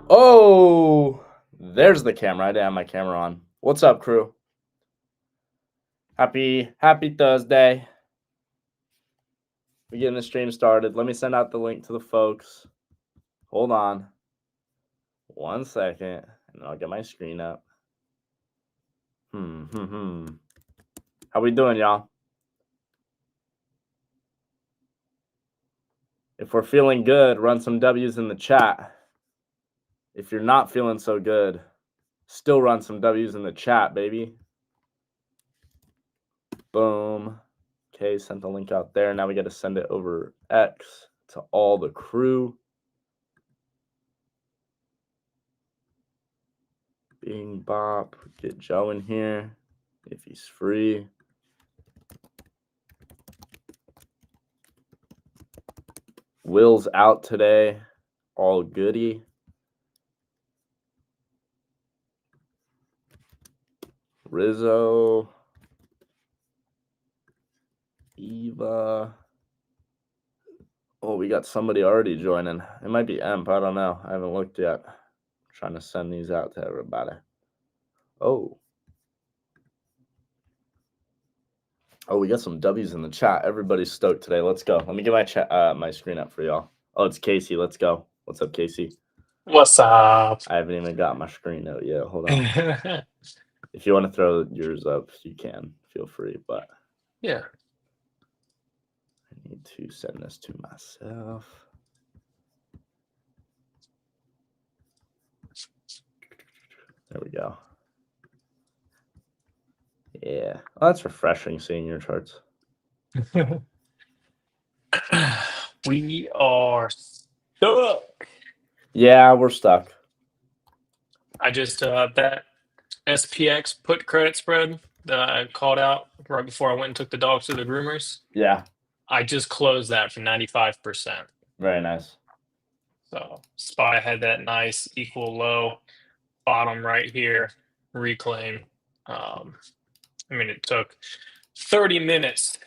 Oh, there's the camera. I didn't have my camera on. What's up, crew? Happy Thursday. We're getting the stream started. Let me send out the link to the folks. Hold on 1 second, and I'll get my screen up. How we doing, y'all? If we're feeling good, run some W's in the chat. If you're not feeling so good, still run some W's in the chat, baby. Boom. Okay, sent the link out there. Now we got to send it over X to all the crew. Bing bop. Get Joe in here if he's free. Will's out today. All goody. Rizzo. Eva. Oh, we got somebody already joining. It might be Emp. I don't know. I haven't looked yet. I'm trying to send these out to everybody. Oh, we got some W's in the chat. Everybody's stoked today. Let's go. Let me get my chat, my screen up for y'all. Oh, it's Casey. Let's go. What's up, Casey? What's up? I haven't even got my screen out yet. Hold on. If you want to throw yours up, you can. Feel free, but yeah. I need to send this to myself. There we go. Yeah. Oh, that's refreshing seeing your charts. We are stuck. Yeah, we're stuck. I just that SPX put credit spread that I called out right before I went and took the dogs to the groomers. Yeah. I just closed that for 95%. Very nice. So SPY had that nice equal low bottom right here, reclaim. I mean, it took 30 minutes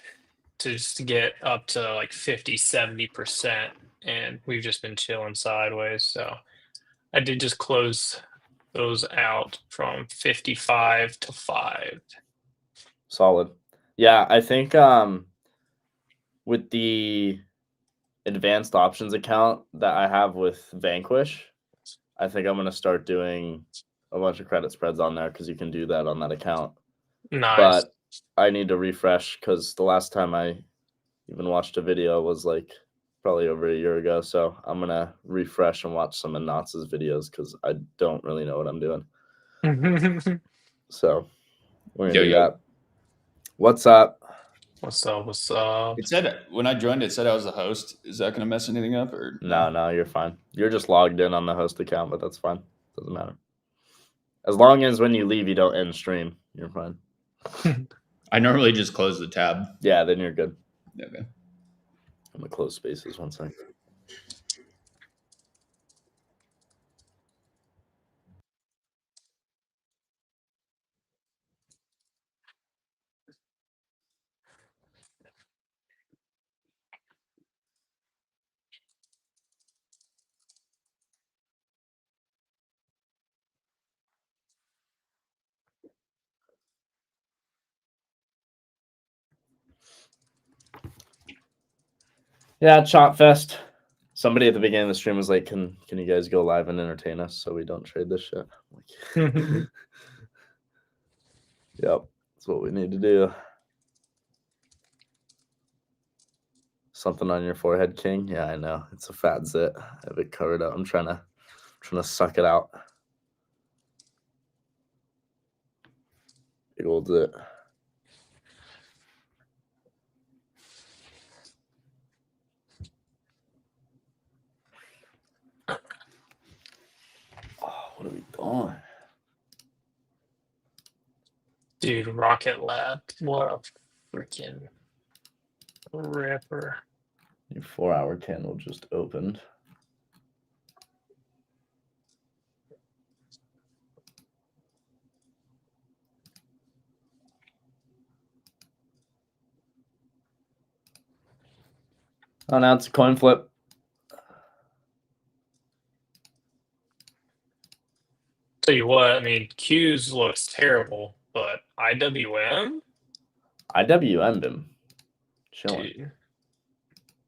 to just get up to like 50-70%, and we've just been chilling sideways. So I did just close those out from 55 to 5. Solid. Yeah, I think with the advanced options account that I have with Vanquish, I think I'm going to start doing a bunch of credit spreads on there because you can do that on that account. Nice. But I need to refresh because the last time I even watched a video was like probably over a year ago. So I'm going to refresh and watch some of Knotz's videos because I don't really know what I'm doing. So we're going to do that. What's up? What's up? What's up? It said when I joined, it said I was the host. Is that going to mess anything up or No, you're fine. You're just logged in on the host account, but that's fine. Doesn't matter. As long as when you leave, you don't end stream, you're fine. I normally just close the tab. Yeah, then you're good. Okay. I'm gonna close spaces 1 second. Yeah, Chop Fest. Somebody at the beginning of the stream was like, "Can you guys go live and entertain us so we don't trade this shit?" I'm like, yep, that's what we need to do. Something on your forehead, King? Yeah, I know. It's a fat zit. I have it covered up. I'm trying to suck it out. Big old zit. Oh, what are we doing? Dude, Rocket Lab. What a freaking ripper. Your 4-hour candle just opened. Oh, now it's a coin flip. Tell you what, I mean, Q's looks terrible, but IWM, IWM him. Chilling. dude,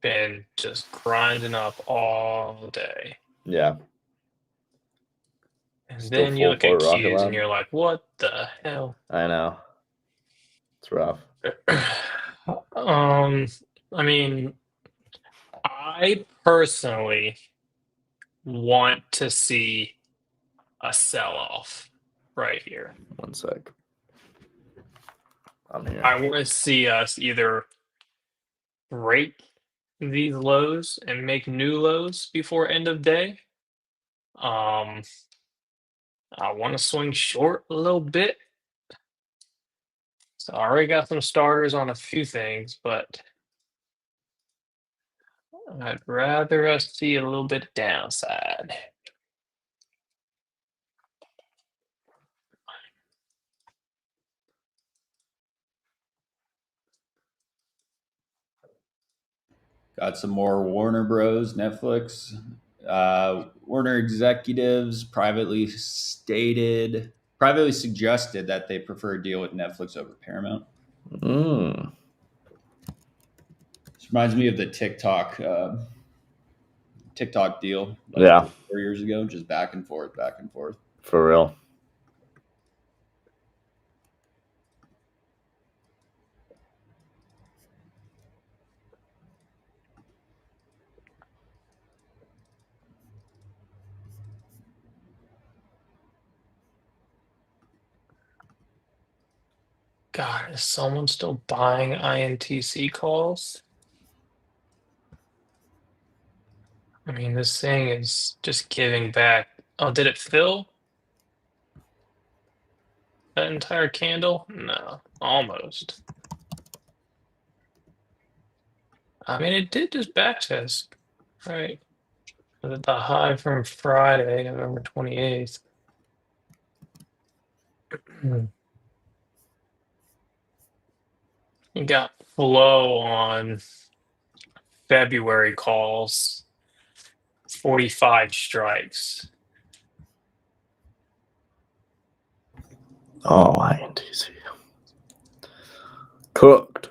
been just grinding up all day. Yeah. And Still then you full look at for Rocket Q's Lab. and you're like, what the hell? I know. It's rough. I mean, I personally want to see a sell-off right here. One sec. I'm here. I want to see us either break these lows and make new lows before end of day. I want to swing short a little bit. So I already got some starters on a few things, but I'd rather us see a little bit downside. Got some more Warner Bros. Netflix. Warner executives privately suggested that they prefer a deal with Netflix over Paramount. Mm. This reminds me of the TikTok deal, like Yeah. 4 years ago, just back and forth. For real. God, is someone still buying INTC calls? I mean, this thing is just giving back. Oh, did it fill that entire candle? No, almost. I mean, it did just backtest, right? The high from Friday, November 28th. You got flow on February calls, 45 strikes. Oh, INTC. Cooked.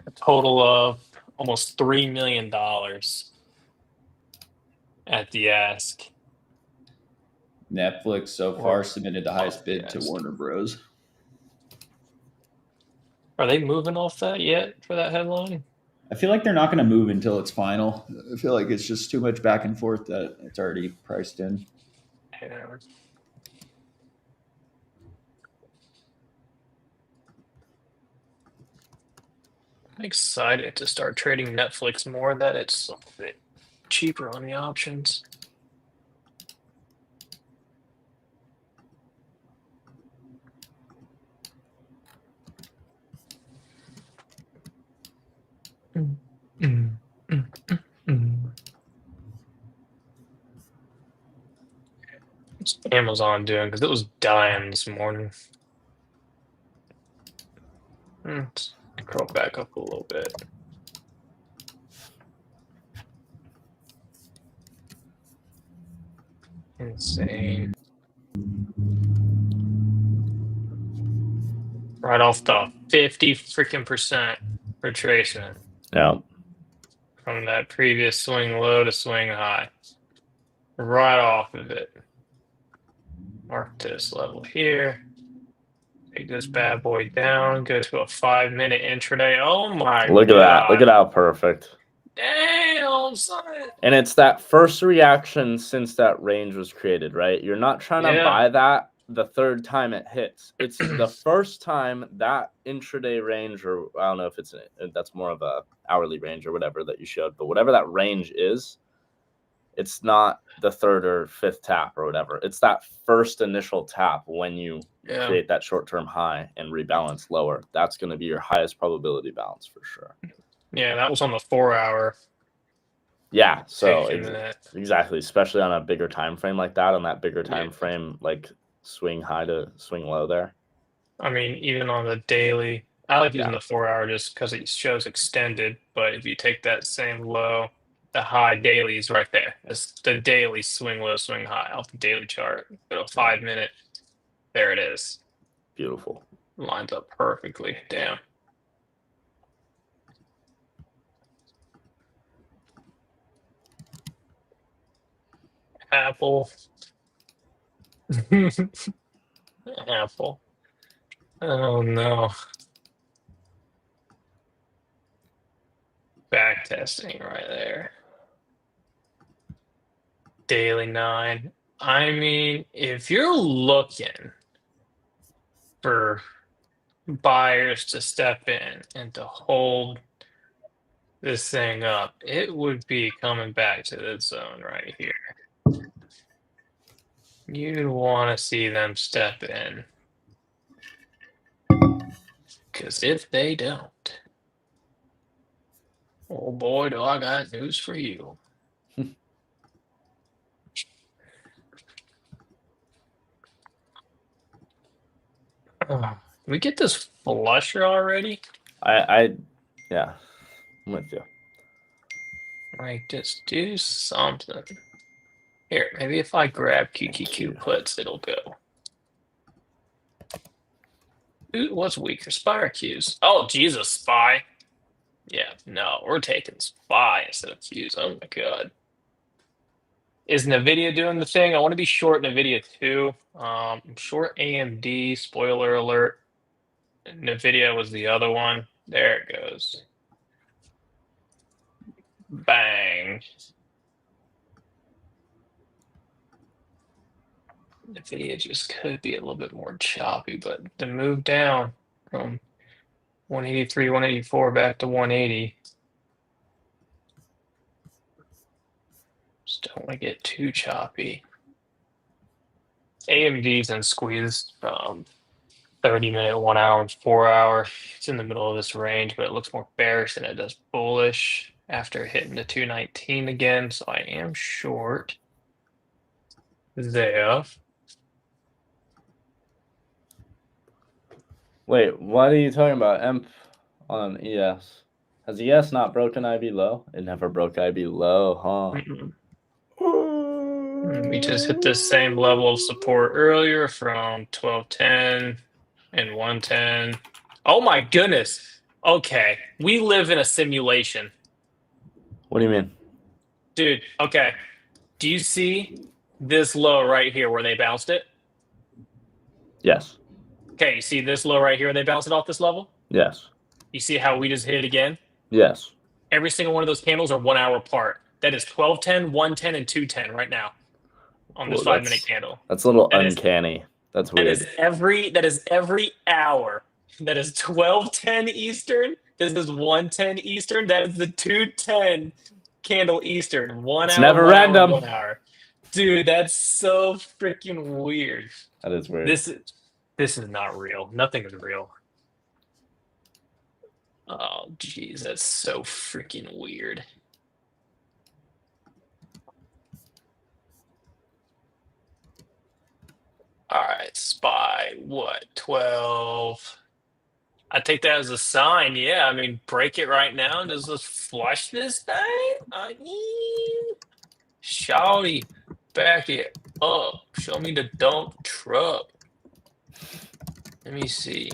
A total of almost $3 million at the ask. Netflix so far submitted the highest bid to yes. Warner Bros. Are they moving off that yet for that headline? I feel like they're not going to move until it's final. I feel like it's just too much back and forth that it's already priced in. Yeah. I'm excited to start trading Netflix more, that it's a bit cheaper on the options. What's Amazon doing? Because it was dying this morning. Let's curl back up a little bit. Insane. Right off the 50 freaking %. retracement Yeah. from that previous swing low to swing high. Right off of it. Mark this level here. Take this bad boy down. Go to a 5-minute intraday. Oh my Look at God. that. Look at how perfect. Damn, son. And it's that first reaction since that range was created, right? You're not trying to buy that the third time it hits. It's the first time that intraday range, or I don't know if that's more of a hourly range or whatever that you showed, but whatever that range is, it's not the third or fifth tap or whatever. It's that first initial tap when you create that short-term high and rebalance lower. That's going to be your highest probability balance for sure. Yeah, that was on the 4-hour. Yeah, so exactly, especially on a bigger time frame like that, on that bigger time frame, like swing high to swing low there. I mean, even on the daily, I like using the 4-hour just because it shows extended. But if you take that same low, the high daily is right there. It's the daily swing low, swing high off the daily chart. But a 5-minute, there it is. Beautiful. Lines up perfectly. Damn. Apple. Apple. Oh no. Backtesting right there. Daily 9. I mean, if you're looking for buyers to step in and to hold this thing up, it would be coming back to this zone right here. You'd want to see them step in. Because if they don't, oh boy, do I got news for you. Can we get this flusher already? Yeah, I'm with you. Like, just do something. Here, maybe if I grab QQQ puts, it'll go. Ooh, what's weaker? SPY or Qs? Oh, Jesus, SPY. Yeah, no, we're taking SPY instead of Qs. Oh my God. Is NVIDIA doing the thing? I want to be short NVIDIA too. I'm short AMD, spoiler alert. NVIDIA was the other one. There it goes. Bang. NVIDIA just could be a little bit more choppy, but the move down from 183, 184 back to 180. Just don't want to get too choppy. AMD's in squeeze 30-minute, 1 hour, and 4 hour. It's in the middle of this range, but it looks more bearish than it does bullish after hitting the 219 again. So I am short there. Wait, what are you talking about? EMP on ES. Has ES not broken IB low? It never broke IB low, huh? We just hit the same level of support earlier from 1210 and 110. Oh my goodness. Okay. We live in a simulation. What do you mean? Dude, okay. Do you see this low right here where they bounced it? Yes. Okay, you see this low right here where they bounced it off this level? Yes. You see how we just hit it again? Yes. Every single one of those candles are 1 hour apart. That is 1210, 110, and 210 right now on this 5-minute candle. That's a little uncanny. That's weird. That is every hour. That is 1210 Eastern. This is 110 Eastern. That is the 210 candle Eastern. 1 It's hour. never 1 random. Hour, 1 hour. Dude, that's so freaking weird. That is weird. This is not real. Nothing is real. Oh, geez, that's so freaking weird. All right, SPY, what, 12? I take that as a sign. Yeah, I mean, break it right now. Does this flush this thing? I mean, shawty, back it up. Show me the dump truck. Let me see.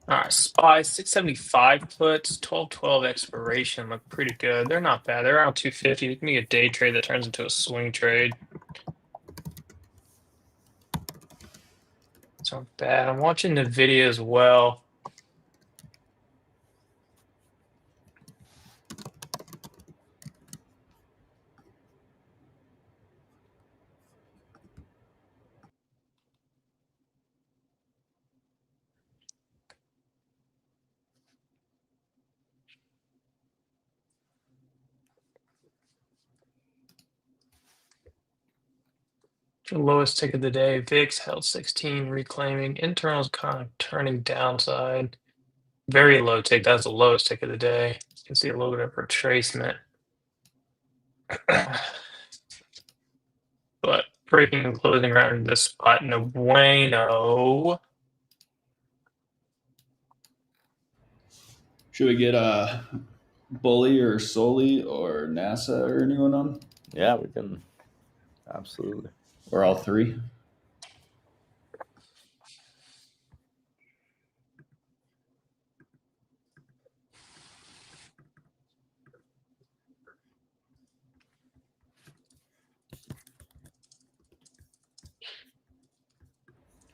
All right, SPY 675 puts, 12/12 expiration look pretty good. They're not bad. They're around 250. It can be a day trade that turns into a swing trade. It's not bad. I'm watching the video as well. The lowest tick of the day, VIX held 16, reclaiming. Internals kind of turning downside. Very low tick. That's the lowest tick of the day. You can see a little bit of retracement. But breaking and closing around this spot, no bueno. Should we get a Bully or Soli or NASA or anyone on? Yeah, we can. Absolutely. Or all three?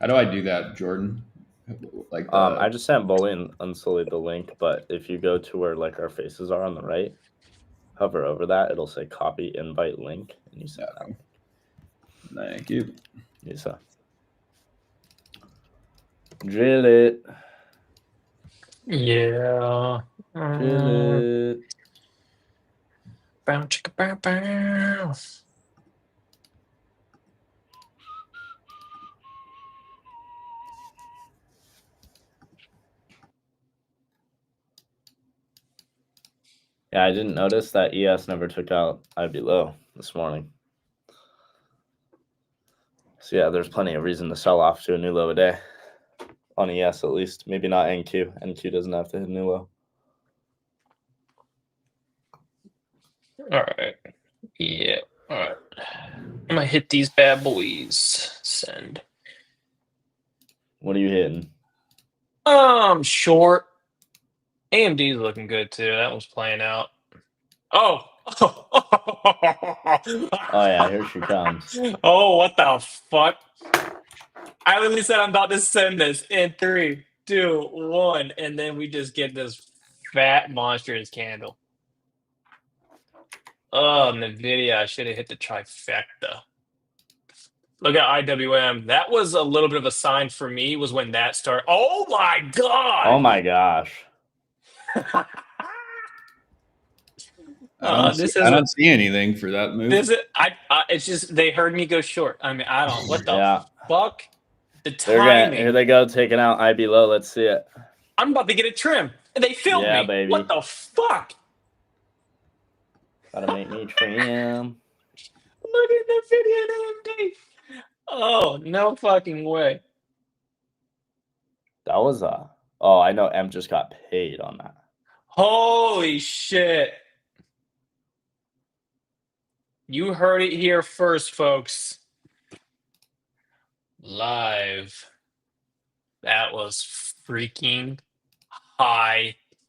How do I do that, Jordan? Like I just sent Bully and Unsullied the link, but if you go to where like our faces are on the right, hover over that, it'll say copy invite link, and you send that. Thank you. Yes, sir. Drill it. Yeah. Drill it. Bow, chicka, bow, bow. Yeah, I didn't notice that ES never took out IB low this morning. So yeah, there's plenty of reason to sell off to a new low a day. On ES at least. Maybe not NQ. NQ doesn't have to hit a new low. All right. Yeah. All right. I'm gonna hit these bad boys. Send. What are you hitting? Short. AMD's looking good too. That was playing out. Oh. Oh yeah, here she comes. Oh, what the fuck? I literally said I'm about to send this in 3, 2, 1, and then we just get this fat monstrous candle. Oh, NVIDIA, I should have hit the trifecta. Look at IWM. That was a little bit of a sign for me, was when that started. Oh my god! Oh my gosh. I don't see anything for that move. It's just they heard me go short. I mean, I don't. What the Yeah. fuck? The timing. Here they go, taking out IB low. Let's see it. I'm about to get a trim. And they filmed Yeah, me. baby. What the fuck? Gotta make me trim. Look at the video in AMD. Oh, no fucking way. That was oh, I know M just got paid on that. Holy shit. You heard it here first, folks. Live. That was freaking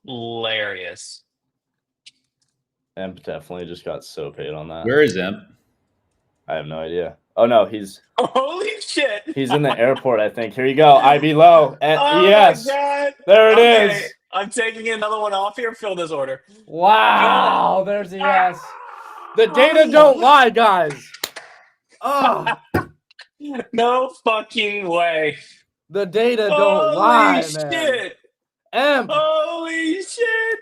hilarious. Emp definitely just got so paid on that. Where is Emp? I have no idea. Oh no, he's Holy shit. He's in the airport, I think. Here you go. IB low. Oh yes. my god. There it is. I'm taking another one off here. Fill this order. Wow. There's the yes. The data don't lie, guys. Oh. No fucking way. The data don't lie, man. Shit. Emp. Holy shit.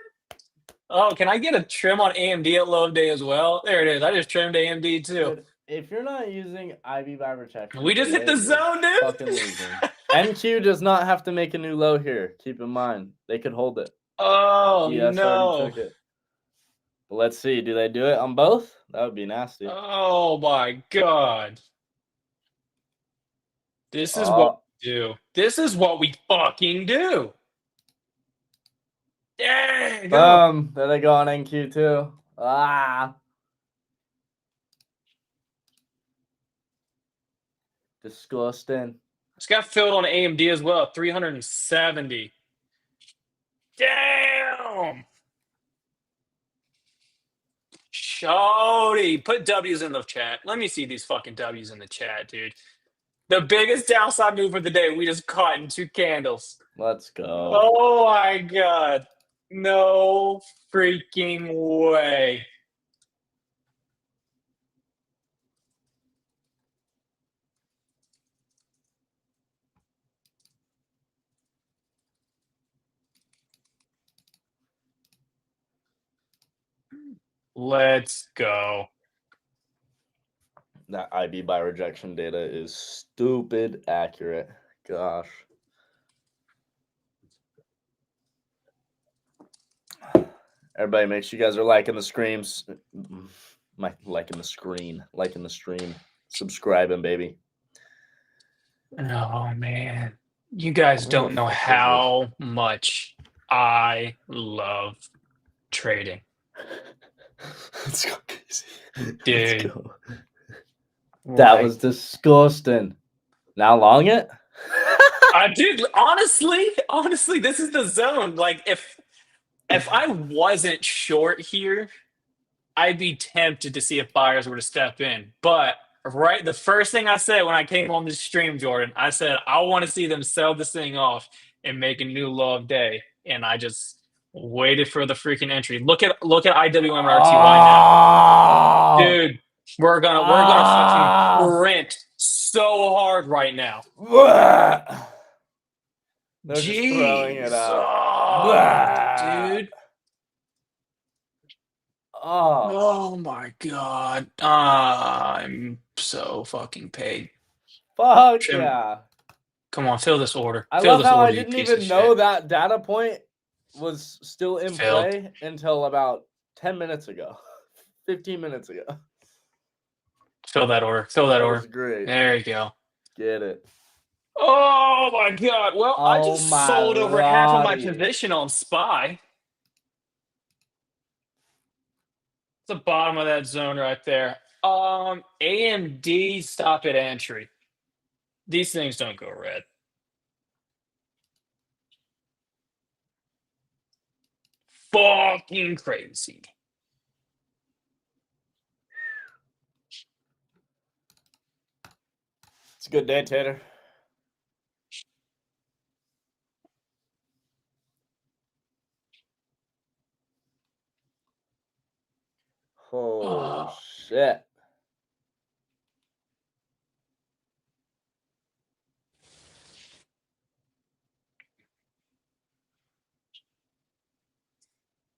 Oh, can I get a trim on AMD at low of day as well? There it is. I just trimmed AMD too. If you're not using IB by rejection, We just hit the you're zone, dude. fucking losing. NQ does not have to make a new low here. Keep in mind, they could hold it. Oh ES already took it. But let's see, do they do it on both? That would be nasty. Oh my god. This is what we do. This is what we fucking do. There go. There they go on NQ too. Disgusting. It's got filled on AMD as well. 370. Damn. Shorty, put W's in the chat. Let me see these fucking W's in the chat, dude. The biggest downside move of the day. We just caught in 2 candles. Let's go. Oh my god. No freaking way. Let's go. That IB by rejection data is stupid accurate. Gosh. Everybody, make sure you guys are liking the screams. Liking the screen. Liking the stream. Subscribing, baby. Oh, man. You guys don't know how much I love trading. Let's go, Casey. Dude. Let's go. That Like, was disgusting. Now long it? dude, honestly, this is the zone. Like, if I wasn't short here, I'd be tempted to see if buyers were to step in. But the first thing I said when I came on this stream, Jordan, I said I want to see them sell this thing off and make a new low of day, and I just waited for the freaking entry. Look at IWMRTY now, dude. We're gonna fucking rent so hard right now. They're just throwing it out. Dude. Oh. Oh my god. I'm so fucking paid. Fuck Jim, yeah. Come on, fill this order. I Fill love this how order, I you didn't piece even of know shit. that data point was still in Filled. play until about 10 minutes ago. 15 minutes ago. Fill that order. Fill that That order. was great. There you go. Get it. Oh my god. Well, I Oh just my sold over half of my lordy. position on SPY. It's the bottom of that zone right there. AMD stop at entry. These things don't go red. Fucking crazy. It's a good day, Tater. Oh, shit.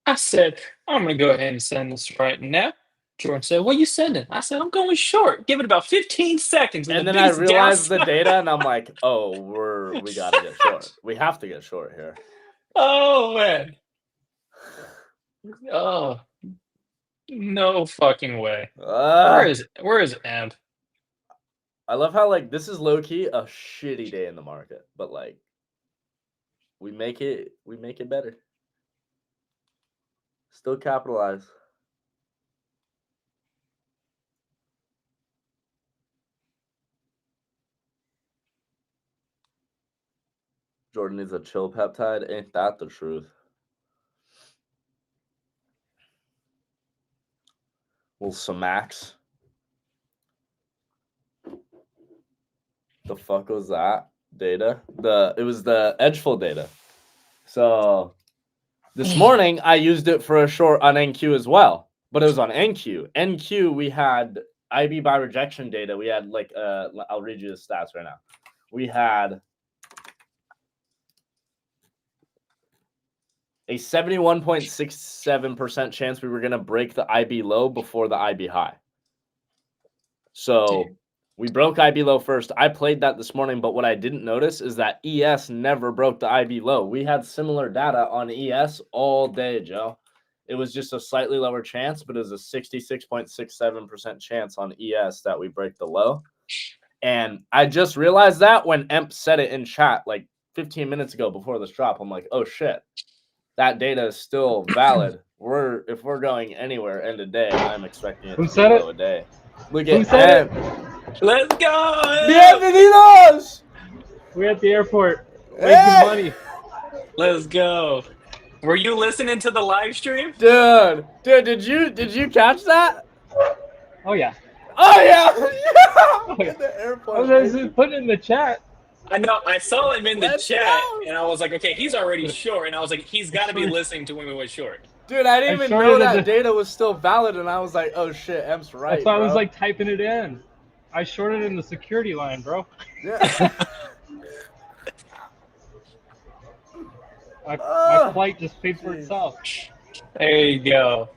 I said, I'm going to go ahead and send this right now. Jordan said, what are you sending? I said, I'm going short. Give it about 15 seconds. And then I realized the data, and I'm like, oh, we got to get short. We have to get short here. Oh, man. Oh, no fucking way. Where is Amp? I love how, like, this is low-key a shitty day in the market. But, like, we make it better. Still capitalize. Jordan needs a chill peptide. Ain't that the truth? Little Samax. The fuck was that data? It was the Edgeful data. So this morning I used it for a short on NQ as well, but it was on NQ. NQ we had IB by rejection data. We had like I'll read you the stats right now. We had a 71.67% chance we were going to break the IB low before the IB high. So we broke IB low first. I played that this morning, but what I didn't notice is that ES never broke the IB low. We had similar data on ES all day, Joe. It was just a slightly lower chance, but it was a 66.67% chance on ES that we break the low. And I just realized that when Emp said it in chat like 15 minutes ago before this drop. I'm like, oh shit, that data is still valid. If we're going anywhere end of day, I'm expecting it Who to be said it? low a day. Look Who at said Emp. Let's go. Bienvenidos! We're at the airport Hey! making money. Let's go. Were you listening to the live stream? Dude, did you catch that? Oh yeah. Oh yeah, Oh, yeah. in the I airport. was baby. just putting it in the chat. I know. I saw him in the Let's chat, go. and I was like, okay, he's already short. And I was like, he's got to be listening to when we went short. Dude, I didn't I even know shorted that the- data was still valid, and I was like, oh shit, M's right. That's why bro. I was like typing it in. I shorted in the security line, bro. Yeah. My flight just paid for Jeez. itself. There you go.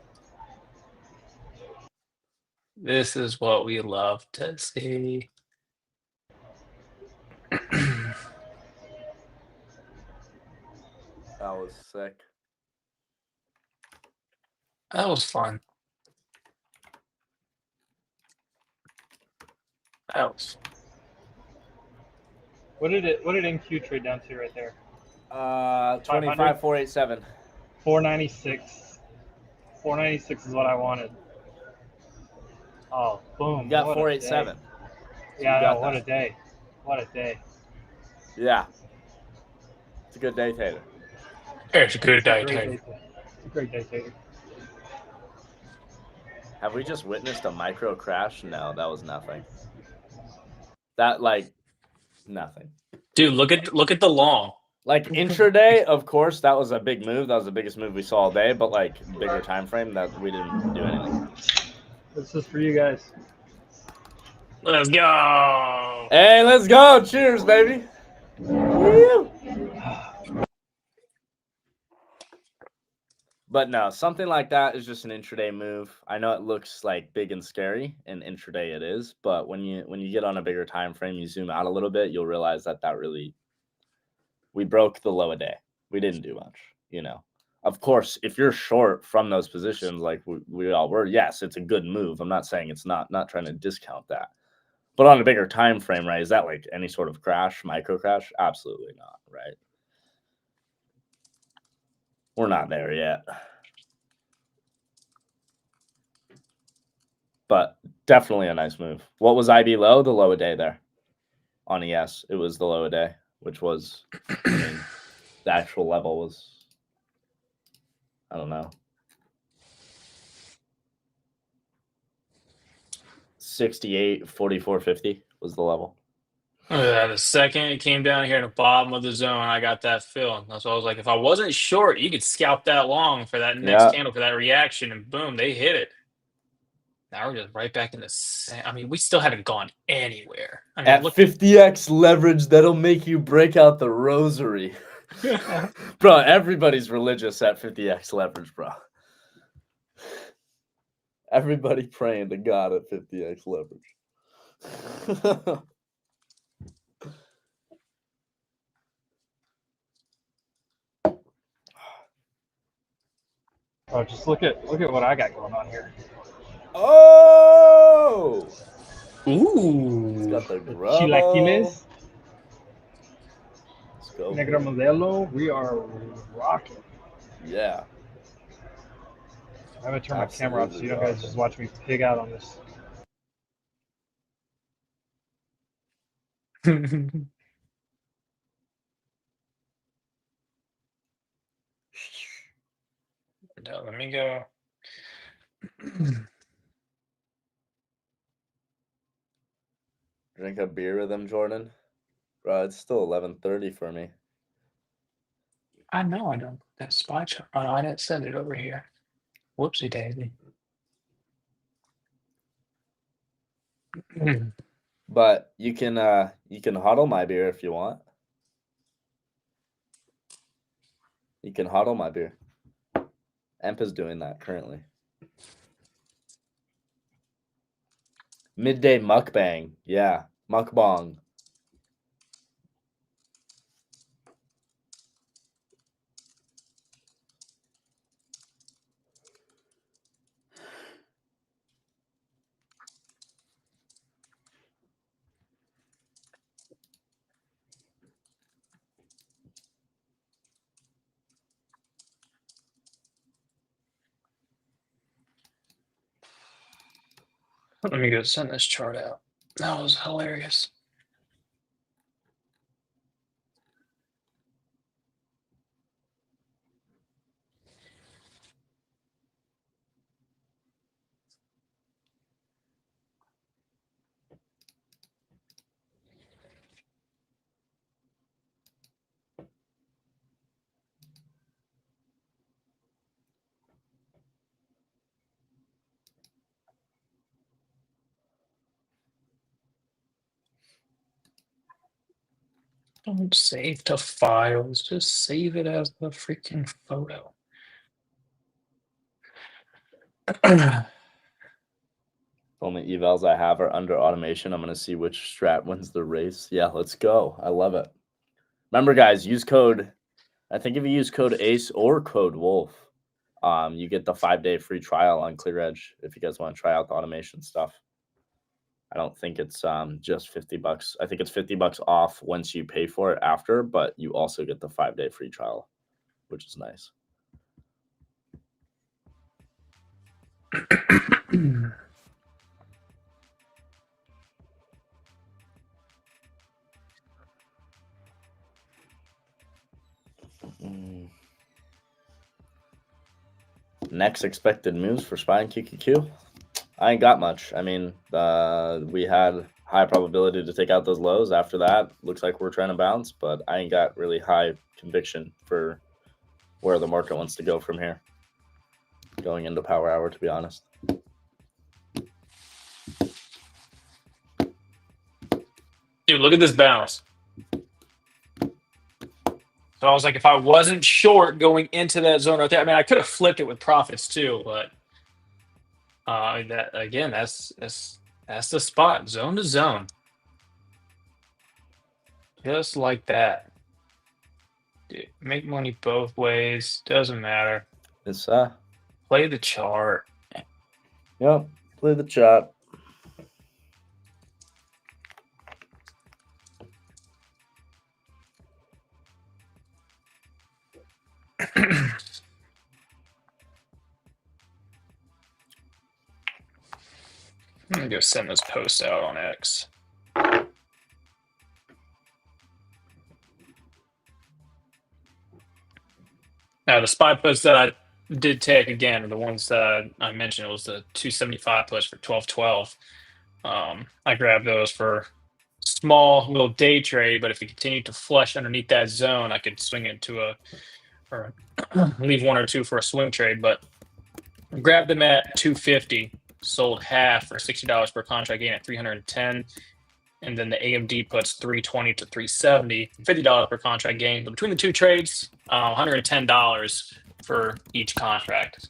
This is what we love to see. That was sick. That was fun. That was fun. What did NQ trade down to right there? 25,487. 496. 496 is what I wanted. Oh, boom. You got what a 487. day. Yeah, got no, what that. a day. What a day. Yeah. It's a good day, Tater. It's a good It's a day, great Tater. day. It's a great day, Tater. Have we just witnessed a micro crash? No, that was nothing. That nothing. Dude, look at the long. Like intraday, of course, that was a big move. That was the biggest move we saw all day. But like bigger time frame, that we didn't do anything. This is for you guys. Let's go. Hey, let's go! Cheers, baby. Woo! But no, something like that is just an intraday move. I know it looks like big and scary, and intraday it is. But when you get on a bigger time frame, you zoom out a little bit, you'll realize that really we broke the low a day. We didn't do much, you know. Of course, if you're short from those positions, like we all were, yes, it's a good move. I'm not saying it's not trying to discount that. But on a bigger time frame, right? Is that like any sort of crash, micro crash? Absolutely not, right? We're not there yet. But definitely a nice move. What was IB low? The low a day there. On ES, it was the low a day, which was, I mean, the actual level was, I don't know, 68, 44, 50 was the level. The second it came down here in the bottom of the zone, I got that feeling. That's why I was like, if I wasn't short, you could scalp that long for that next candle, for that reaction, and boom, they hit it. Now we're just right back in the same. I mean, we still haven't gone anywhere. I mean, at 50x leverage, that'll make you break out the rosary. Bro, everybody's religious at 50x leverage, bro. Everybody praying to God at 50x leverage. Oh, just look at what I got going on here. Oh! Ooh. It's got the grubbo. Chilaquiles. Let's go. Negra Modelo. We are rocking. Yeah. I'm gonna turn my camera off so you don't guys just watch me pig out on this. No, let me go. Drink a beer with him, Jordan. Bro, it's still 11:30 for me. I know I don't. That spy chart. Oh, I didn't send it over here. Whoopsie daisy. But you can hodl my beer if you want. You can hodl my beer. Emp is doing that currently. Midday mukbang. Yeah. Mukbang. Let me go send this chart out. That was hilarious. Don't save to files. Just save it as the freaking photo. Only evals I have are under automation. I'm going to see which strat wins the race. Yeah, let's go. I love it. Remember, guys, use code. I think if you use code ACE or code WOLF, you get the 5-day free trial on ClearEdge if you guys want to try out the automation stuff. I don't think it's just $50. I think it's $50 off once you pay for it after, but you also get the 5-day free trial, which is nice. Next expected moves for SPY and QQQ. I ain't got much. I mean, we had high probability to take out those lows. After that, looks like we're trying to bounce, but I ain't got really high conviction for where the market wants to go from here. Going into power hour, to be honest. Dude, look at this bounce. So I was like, if I wasn't short going into that zone right there, I mean, I could have flipped it with profits too, but that again, that's the spot, zone to zone, just like that. Dude, make money both ways. Doesn't matter. It's Play the chart. Yep, play the chart. I'm gonna go send this post out on X. Now the SPY puts that I did take again are the ones that I mentioned. It was the 275 puts for 12.12. I grabbed those for small little day trade, but if it continued to flush underneath that zone, I could swing it to or leave one or two for a swing trade. But grabbed them at 250, sold half for $60 per contract, gain at 310. And then the AMD puts 320 to 370, $50 per contract gain. But between the two trades, $110 for each contract.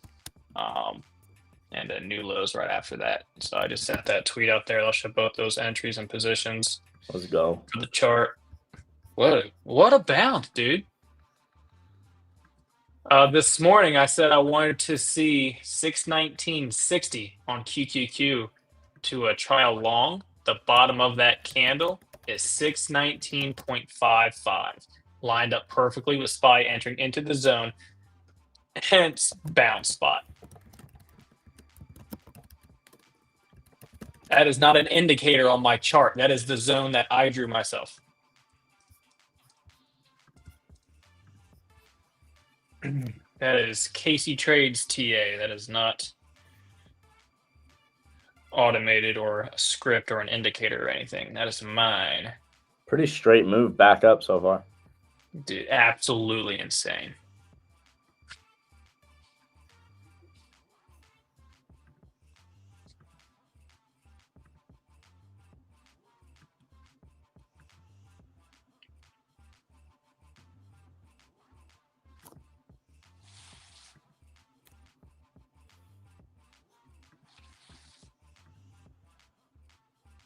And then new lows right after that. So I just sent that tweet out there. I'll show both those entries and positions. Let's go. For the chart. What a bounce, dude. This morning I said I wanted to see 619.60 on QQQ to try a long. The bottom of that candle is 619.55. Lined up perfectly with SPY entering into the zone. Hence bounce spot. That is not an indicator on my chart. That is the zone that I drew myself. That is Casey Trades TA. That is not automated or a script or an indicator or anything. That is mine. Pretty straight move back up so far. Dude, absolutely insane.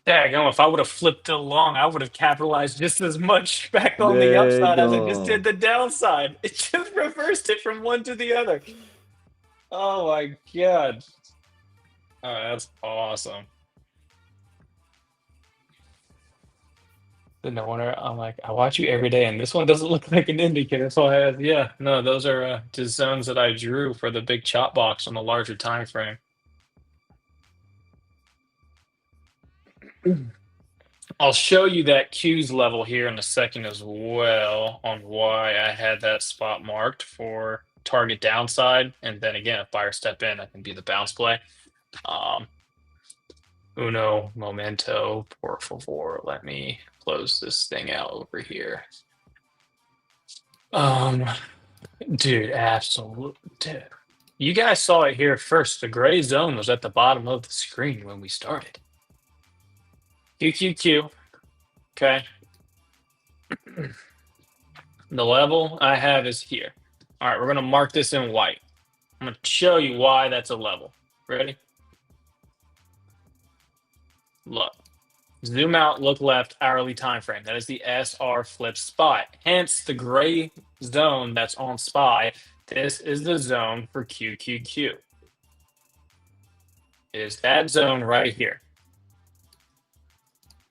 Daggone, if I would have flipped it along, I would have capitalized just as much back on the upside as I just did the downside. It just reversed it from one to the other. Oh my god. Oh, that's awesome. No wonder I'm like, I watch you every day, and this one doesn't look like an indicator. So yeah, no, those are just zones that I drew for the big chop box on the larger time frame. I'll show you that Q's level here in a second as well on why I had that spot marked for target downside. And then again, if buyers step in, that can be the bounce play. Uno momento, por favor. Let me close this thing out over here. Dude, absolute. Dude. You guys saw it here first. The gray zone was at the bottom of the screen when we started. QQQ. Okay. The level I have is here. All right, we're going to mark this in white. I'm going to show you why that's a level. Ready? Look. Zoom out, look left, hourly time frame. That is the SR flip spot. Hence the gray zone that's on SPY. This is the zone for QQQ. It is that zone right here.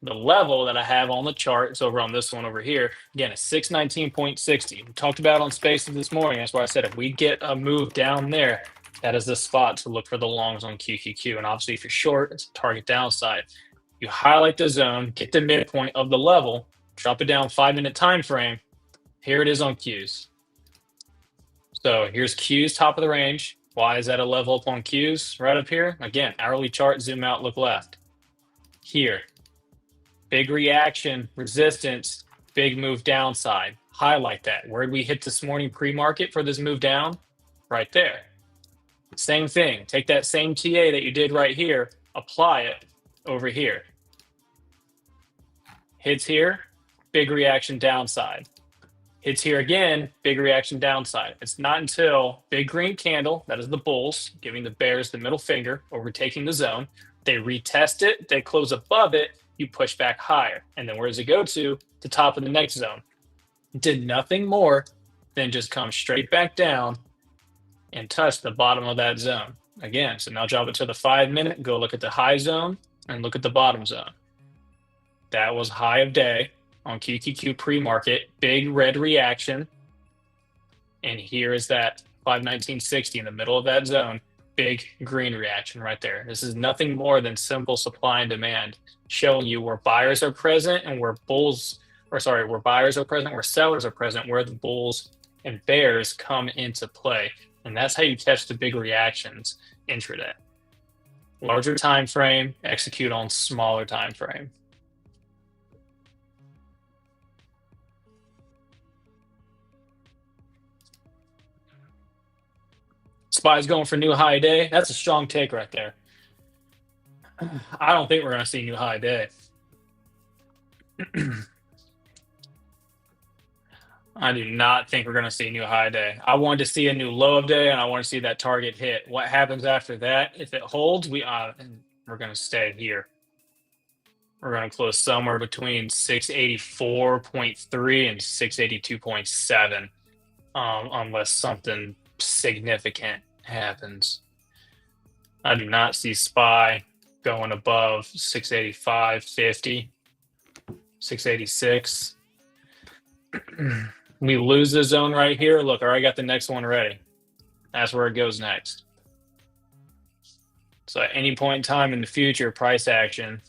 The level that I have on the chart is over on this one over here. Again, it's 619.60. We talked about on Spaces this morning. That's why I said if we get a move down there, that is the spot to look for the longs on QQQ. And obviously, if you're short, it's a target downside. You highlight the zone, get the midpoint of the level, drop it down 5-minute time frame. Here it is on Qs. So here's Qs, top of the range. Why is that a level up on Qs? Right up here. Again, hourly chart, zoom out, look left. Here. Big reaction, resistance, big move downside. Highlight that. Where did we hit this morning pre-market for this move down? Right there. Same thing. Take that same TA that you did right here, apply it over here. Hits here, big reaction downside. Hits here again, big reaction downside. It's not until big green candle, that is the bulls, giving the bears the middle finger, overtaking the zone. They retest it, they close above it, you push back higher. And then where does it go to? The top of the next zone. Did nothing more than just come straight back down and touch the bottom of that zone. Again, so now drop it to the 5-minute, go look at the high zone and look at the bottom zone. That was high of day on QQQ pre-market, big red reaction. And here is that 519.60 in the middle of that zone, big green reaction right there. This is nothing more than simple supply and demand, showing you where buyers are present and where where buyers are present, where sellers are present, where the bulls and bears come into play. And that's how you catch the big reactions intraday. Larger time frame, execute on smaller time frame. SPY's going for new high day. That's a strong take right there. I don't think we're going to see new high day. I do not think we're going to see a new high day. I wanted to see a new low of day, and I want to see that target hit. What happens after that? If it holds, we're going to stay here. We're going to close somewhere between 684.3 and 682.7, unless something significant happens. I do not see SPY going above 685.50, 686. We lose the zone right here. Look, I already got the next one ready. That's where it goes next. So at any point in time in the future, price action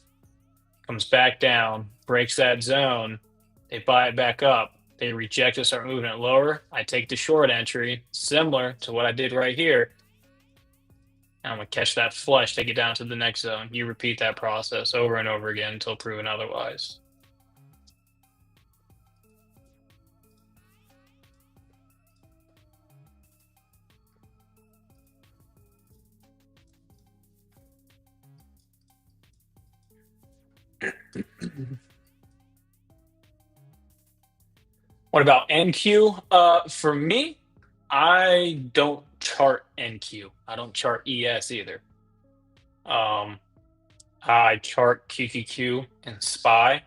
comes back down, breaks that zone, they buy it back up, they reject it, start moving it lower. I take the short entry, similar to what I did right here. And I'm going to catch that flush, take it down to the next zone. You repeat that process over and over again until proven otherwise. What about NQ? For me, I don't chart NQ. I don't chart ES either. I I chart QQQ and SPY,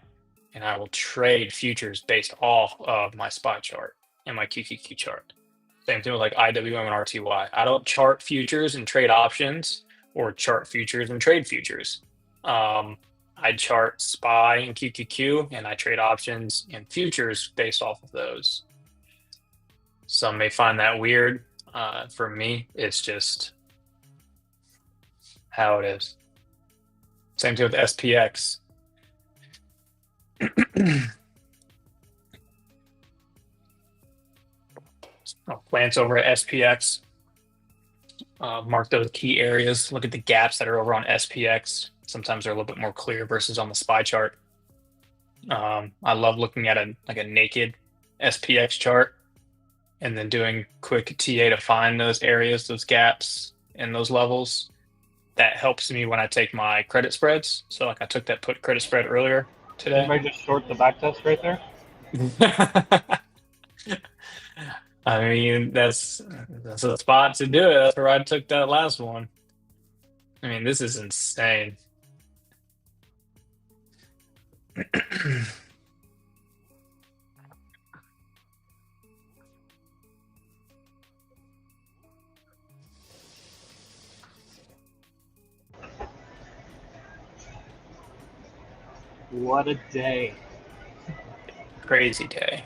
and I will trade futures based off of my SPY chart and my QQQ chart. Same thing with like IWM and RTY. I don't chart futures and trade options or chart futures and trade futures. I chart SPY and QQQ, and I trade options and futures based off of those. Some may find that weird. For me, it's just how it is. Same thing with SPX. I'll glance over at SPX. Mark those key areas. Look at the gaps that are over on SPX. Sometimes they're a little bit more clear versus on the SPY chart. I love looking at a naked SPX chart and then doing quick TA to find those areas, those gaps, and those levels. That helps me when I take my credit spreads. So like I took that put credit spread earlier today. Anybody just short the back test right there? I mean, that's a spot to do it. That's where I took that last one. I mean, this is insane. What a day. Crazy day.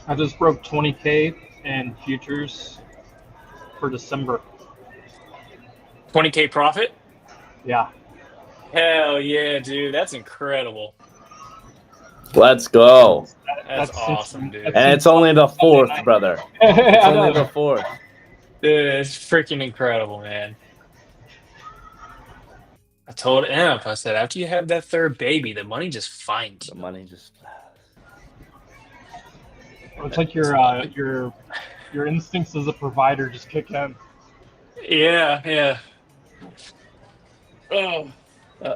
I just broke 20K in futures for December. 20K profit? Yeah. Hell yeah, dude. That's incredible. Let's go. That's awesome, dude. And it's only the 4th, brother. It's only the 4th. Dude, it's freaking incredible, man. I told Imp, I said, after you have that third baby, the money just finds The you. money just. It's like your instincts as a provider just kick in. Yeah. Oh,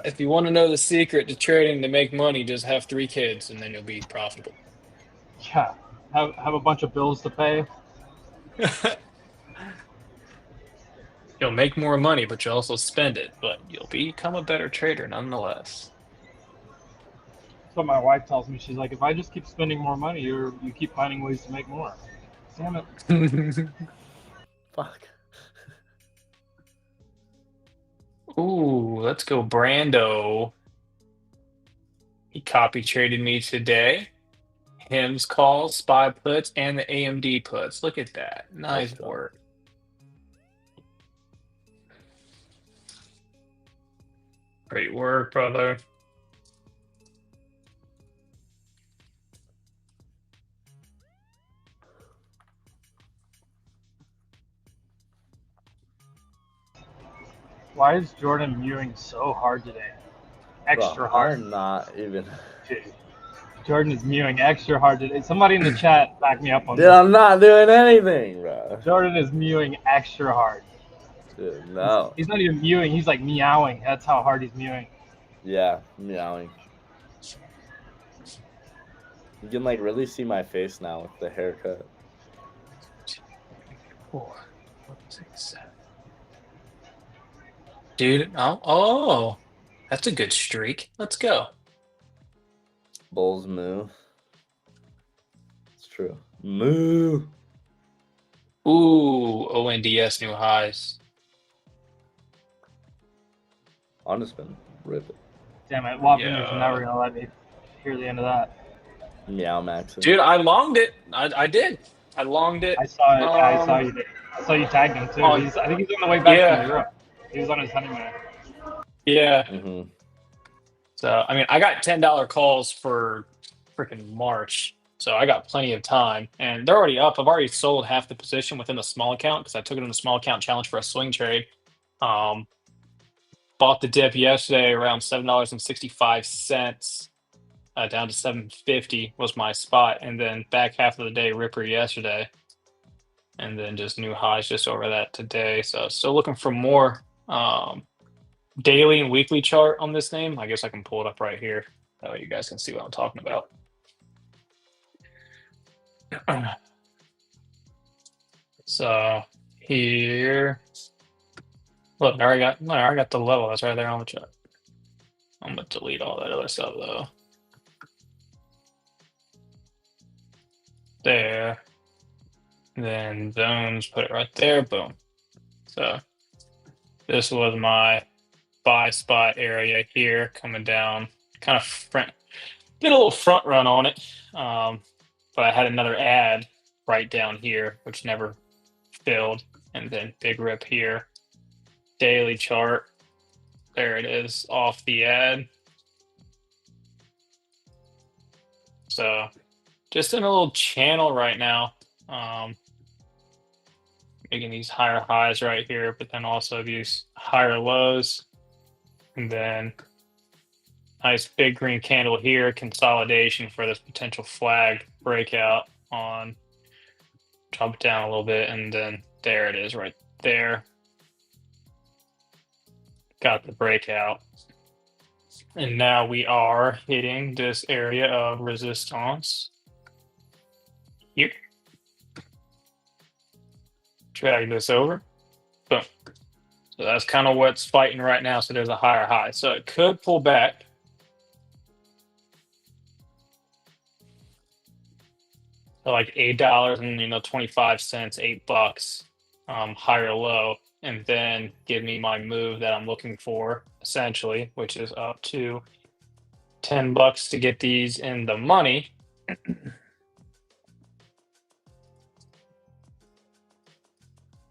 if you want to know the secret to trading to make money, just have 3 kids, and then you'll be profitable. Yeah. Have a bunch of bills to pay. You'll make more money, but you'll also spend it. But you'll become a better trader nonetheless. That's what my wife tells me. She's like, if I just keep spending more money, you keep finding ways to make more. Damn it. Fuck. Ooh, let's go Brando. He copy traded me today. Hims calls, SPY puts, and the AMD puts. Look at that. Nice Let's go. work. Great work, brother. Why is Jordan mewing so hard today? Extra Bro, hard. I'm not even. Dude. Jordan is mewing extra hard today. Somebody in the chat back me up on Dude, this. I'm not doing anything, bro. Jordan is mewing extra hard. Dude, no. He's not even mewing. He's like meowing. That's how hard he's mewing. Yeah, meowing. You can like really see my face now with the haircut. 4, 6, 7. Dude, oh, that's a good streak. Let's go. Bulls moo. It's true. Moo. Ooh, ONDS new highs. I'm just been ripping. Damn it. Watt Vineyard's Yeah. never going to let me hear the end of that. Meow Max. Dude, I longed it. I did. I longed it. I saw it. I saw you. I saw you tagged him too. Oh, I think he's on the way back yeah. from Europe. He was on his honeymoon. Yeah. Mm-hmm. So, I mean, I got $10 calls for freaking March. So I got plenty of time. And they're already up. I've already sold half the position within the small account because I took it in the small account challenge for a swing trade. Bought the dip yesterday around $7.65. Down to $7.50 was my spot. And then back half of the day, Ripper yesterday. And then just new highs just over that today. So still looking for more daily and weekly chart on this name. I guess I can pull it up right here. that way you guys can see what I'm talking about. So here, look, I already got the level. That's right there on the chart. I'm gonna delete all that other stuff though. There. Then zones, put it right there. Boom. So this was my buy spot area here, coming down, kind of front. Did a little front run on it, but I had another ad right down here, which never filled, and then big rip here. Daily chart. There it is, off the ad. So just in a little channel right now, making these higher highs right here, but then also these higher lows. And then nice big green candle here, consolidation for this potential flag breakout on, jump down a little bit, and then there it is right there. Got the breakout. And now we are hitting this area of resistance here. Drag this over. Boom. So that's kind of what's fighting right now. So there's a higher high. So it could pull back. So like $8 and 25 cents, $8, higher low, and then give me my move that I'm looking for, essentially, which is up to $10 to get these in the money.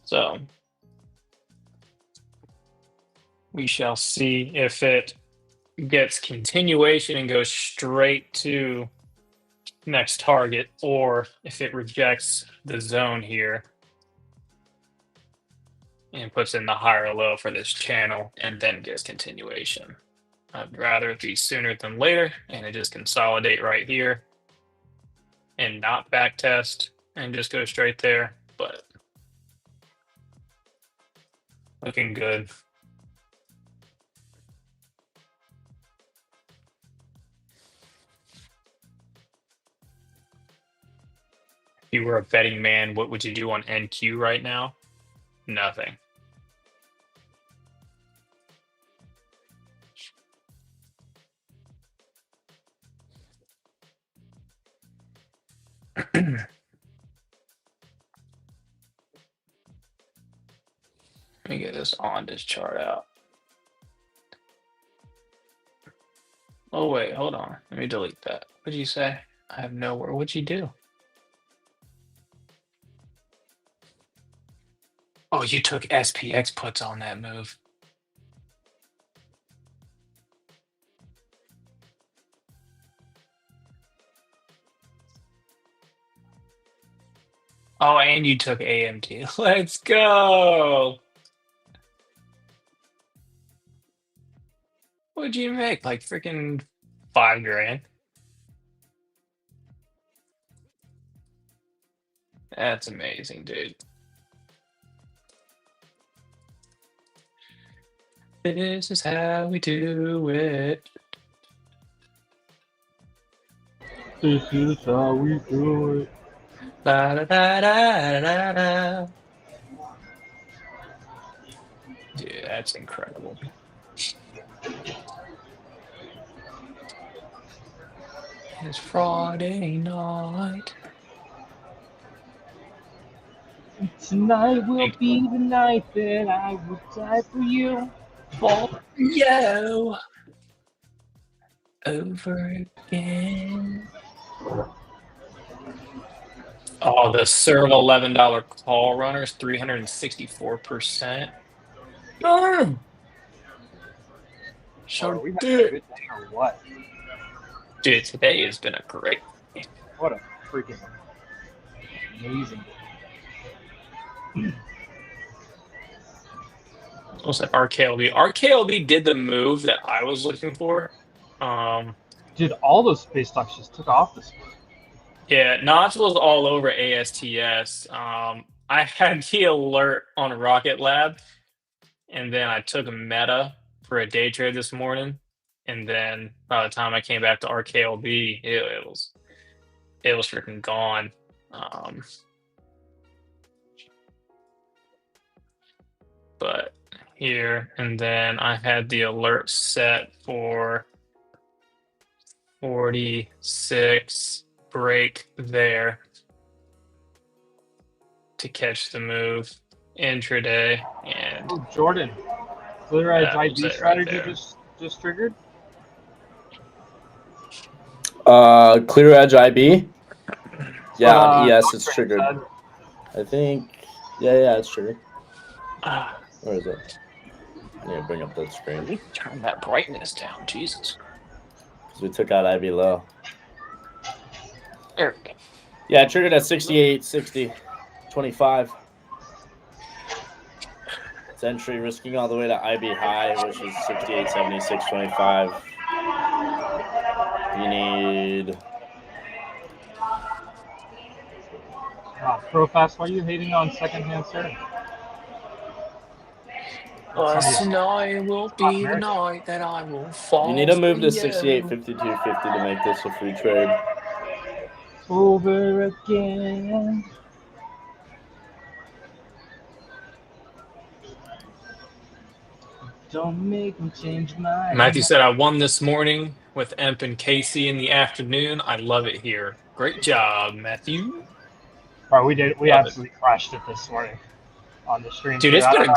So we shall see if it gets continuation and goes straight to next target, or if it rejects the zone here and puts in the higher low for this channel and then gets continuation. I'd rather it be sooner than later and it just consolidate right here and not back test and just go straight there, but looking good. If you were a betting man, what would you do on NQ right now? Nothing. Let me get this on this chart out. Oh, wait, hold on. Let me delete that. What'd you say? I have nowhere. What'd you do? Oh, you took SPX puts on that move. Oh, and you took AMT. Let's go. What'd you make? Like freaking $5 grand? That's amazing, dude. This is how we do it. This is how we do it. La, da, da, da, da, da. Dude, that's incredible. It's Friday night. Tonight will be the night that I will die for you. Yo, over again. Oh, the serve $11 call runners, 364%. Darn. Are we having a good day or what? Dude, today has been a great day. What a freaking amazing day. What's that? RKLB. RKLB did the move that I was looking for. Dude, all those space stocks just took off this week. Yeah, Notch was all over ASTS. I had the alert on Rocket Lab, and then I took a meta for a day trade this morning, and then by the time I came back to RKLB, it was freaking gone. But here, and then I had the alert set for 46 break there to catch the move intraday, and Oh, Jordan, Clear Edge that was IB it right strategy there. just triggered. Clear Edge IB. Yeah, on But, ES it's Doctor triggered. said, I think. Yeah, it's triggered. Ah, Where is it? I need to bring up that let screen me turn that brightness down. Jesus. because we took out IB low. There we go. Yeah, it triggered at 68.60, 25. It's entry risking all the way to IB high, which is 68.70, 625. You need. Profast, why are you hating on secondhand surf? Tonight will be the night that I will fall. You need to move for to you. 68.52.50 to make this a free trade. Over again. Don't make me change my Matthew mind. said, I won this morning with Emp and Casey in the afternoon. I love it here. Great job, Matthew. Or we did. We Love it. absolutely crushed it this morning on the stream. Dude, too. it's I been don't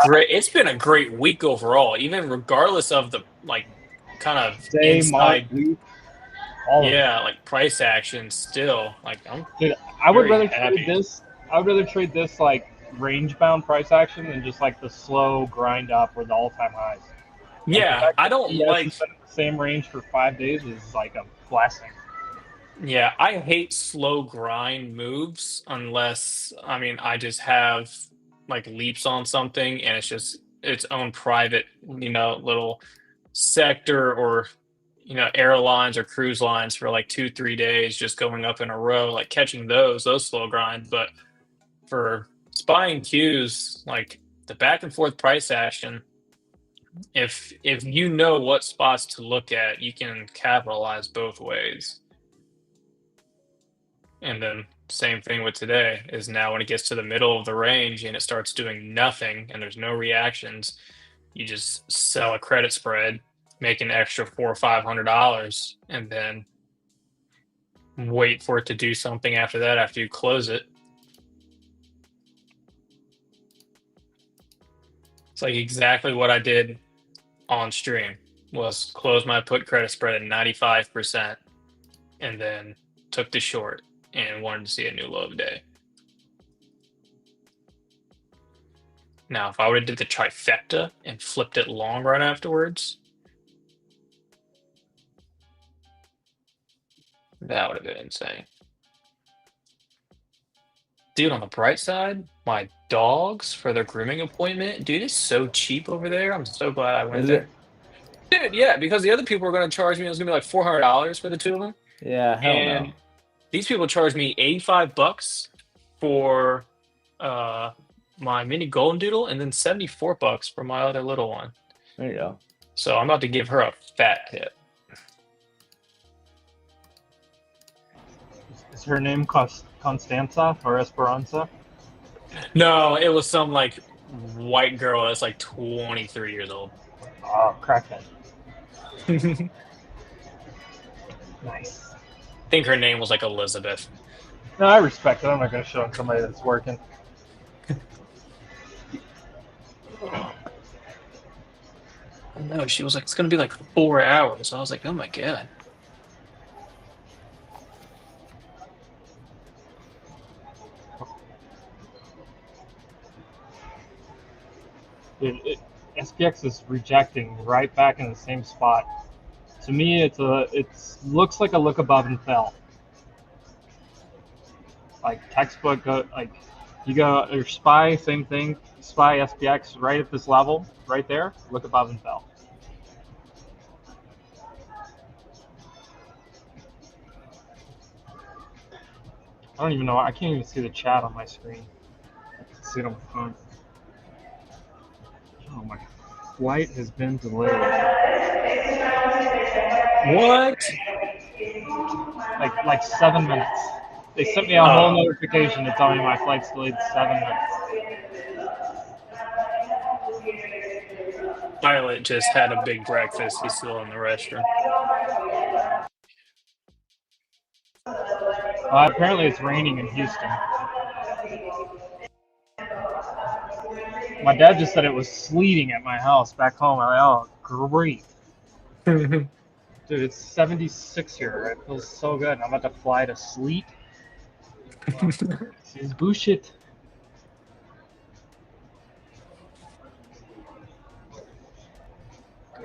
a know. great week overall, even regardless of the kind of Day, month, inside week, all of it. like price action still. Like I'm Dude, I would very rather happy. trade this. I would rather trade this like range bound price action than just like the slow grind up or the all time highs. Like, the Yeah, fact I that don't ES like has been in the same range for 5 days is like a blessing. Yeah, I hate slow grind moves unless, I mean, I just have like leaps on something and it's just its own private, little sector, or, airlines or cruise lines for like 2, 3 days just going up in a row, like catching those slow grinds. But for spying cues, like the back and forth price action, if you know what spots to look at, you can capitalize both ways. And then same thing with today is now when it gets to the middle of the range and it starts doing nothing and there's no reactions, you just sell a credit spread, make an extra $400 or $500, and then wait for it to do something after that after you close it. It's like exactly what I did on stream was close my put credit spread at 95% and then took the short and wanted to see a new low of the day. Now, if I would have did the trifecta and flipped it long right afterwards, that would have been insane. Dude, on the bright side, my dogs for their grooming appointment, dude, it's so cheap over there. I'm so glad I went Is there. it? Dude, yeah, because the other people were going to charge me, it was going to be like $400 for the two of them. Yeah, hell And no. these people charged me $85 for my mini golden doodle and then $74 for my other little one. There you go. So I'm about to give her a fat tip. Is her name Constanza or Esperanza? No, it was some like white girl that's like 23 years old. Oh, crackhead. I Nice. think her name was like Elizabeth. No, I respect it. I'm not going to show it to somebody that's working. No, she was like, it's going to be like 4 hours. I was like, oh my God. Dude, SPX is rejecting right back in the same spot. To me, it looks like a look above and fell. Like textbook, you go or SPY, same thing. SPY SPX right at this level, right there. Look above and fell. I don't even know. I can't even see the chat on my screen. I can see it on my phone. Oh, my flight has been delayed. What? Like 7 minutes. They sent me a whole notification to tell me my flight's delayed 7 minutes. Pilot just had a big breakfast. He's still in the restroom. Apparently it's raining in Houston. My dad just said it was sleeting at my house back home. I'm like, oh, great. Dude, it's 76 here. It feels so good. I'm about to fly to sleep. This is bullshit. I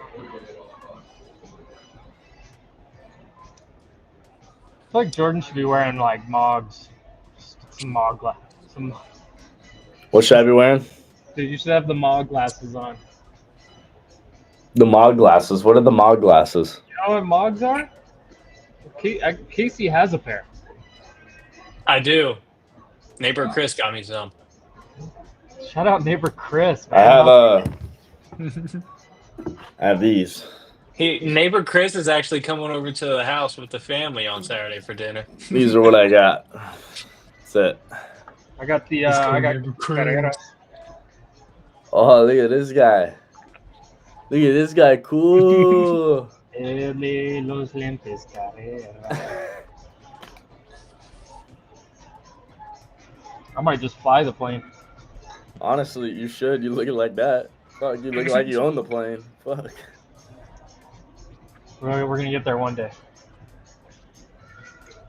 feel like Jordan should be wearing like Mogs. Some Mog glasses. What should I be wearing? Dude, you should have the Mog glasses on. The Mog glasses. What are the Mog glasses? You know what Mogs are? Casey has a pair. I do. Neighbor Chris got me some. Shout out neighbor Chris. I Man. have these. Neighbor Chris is actually coming over to the house with the family on Saturday for dinner. These are what I got. That's it. I got the Oh, look at this guy. Look at this guy. Cool. Los lentes, I might just fly the plane. Honestly, you should. You look like that. Fuck, you look like you own the plane. Fuck. We're gonna get there one day.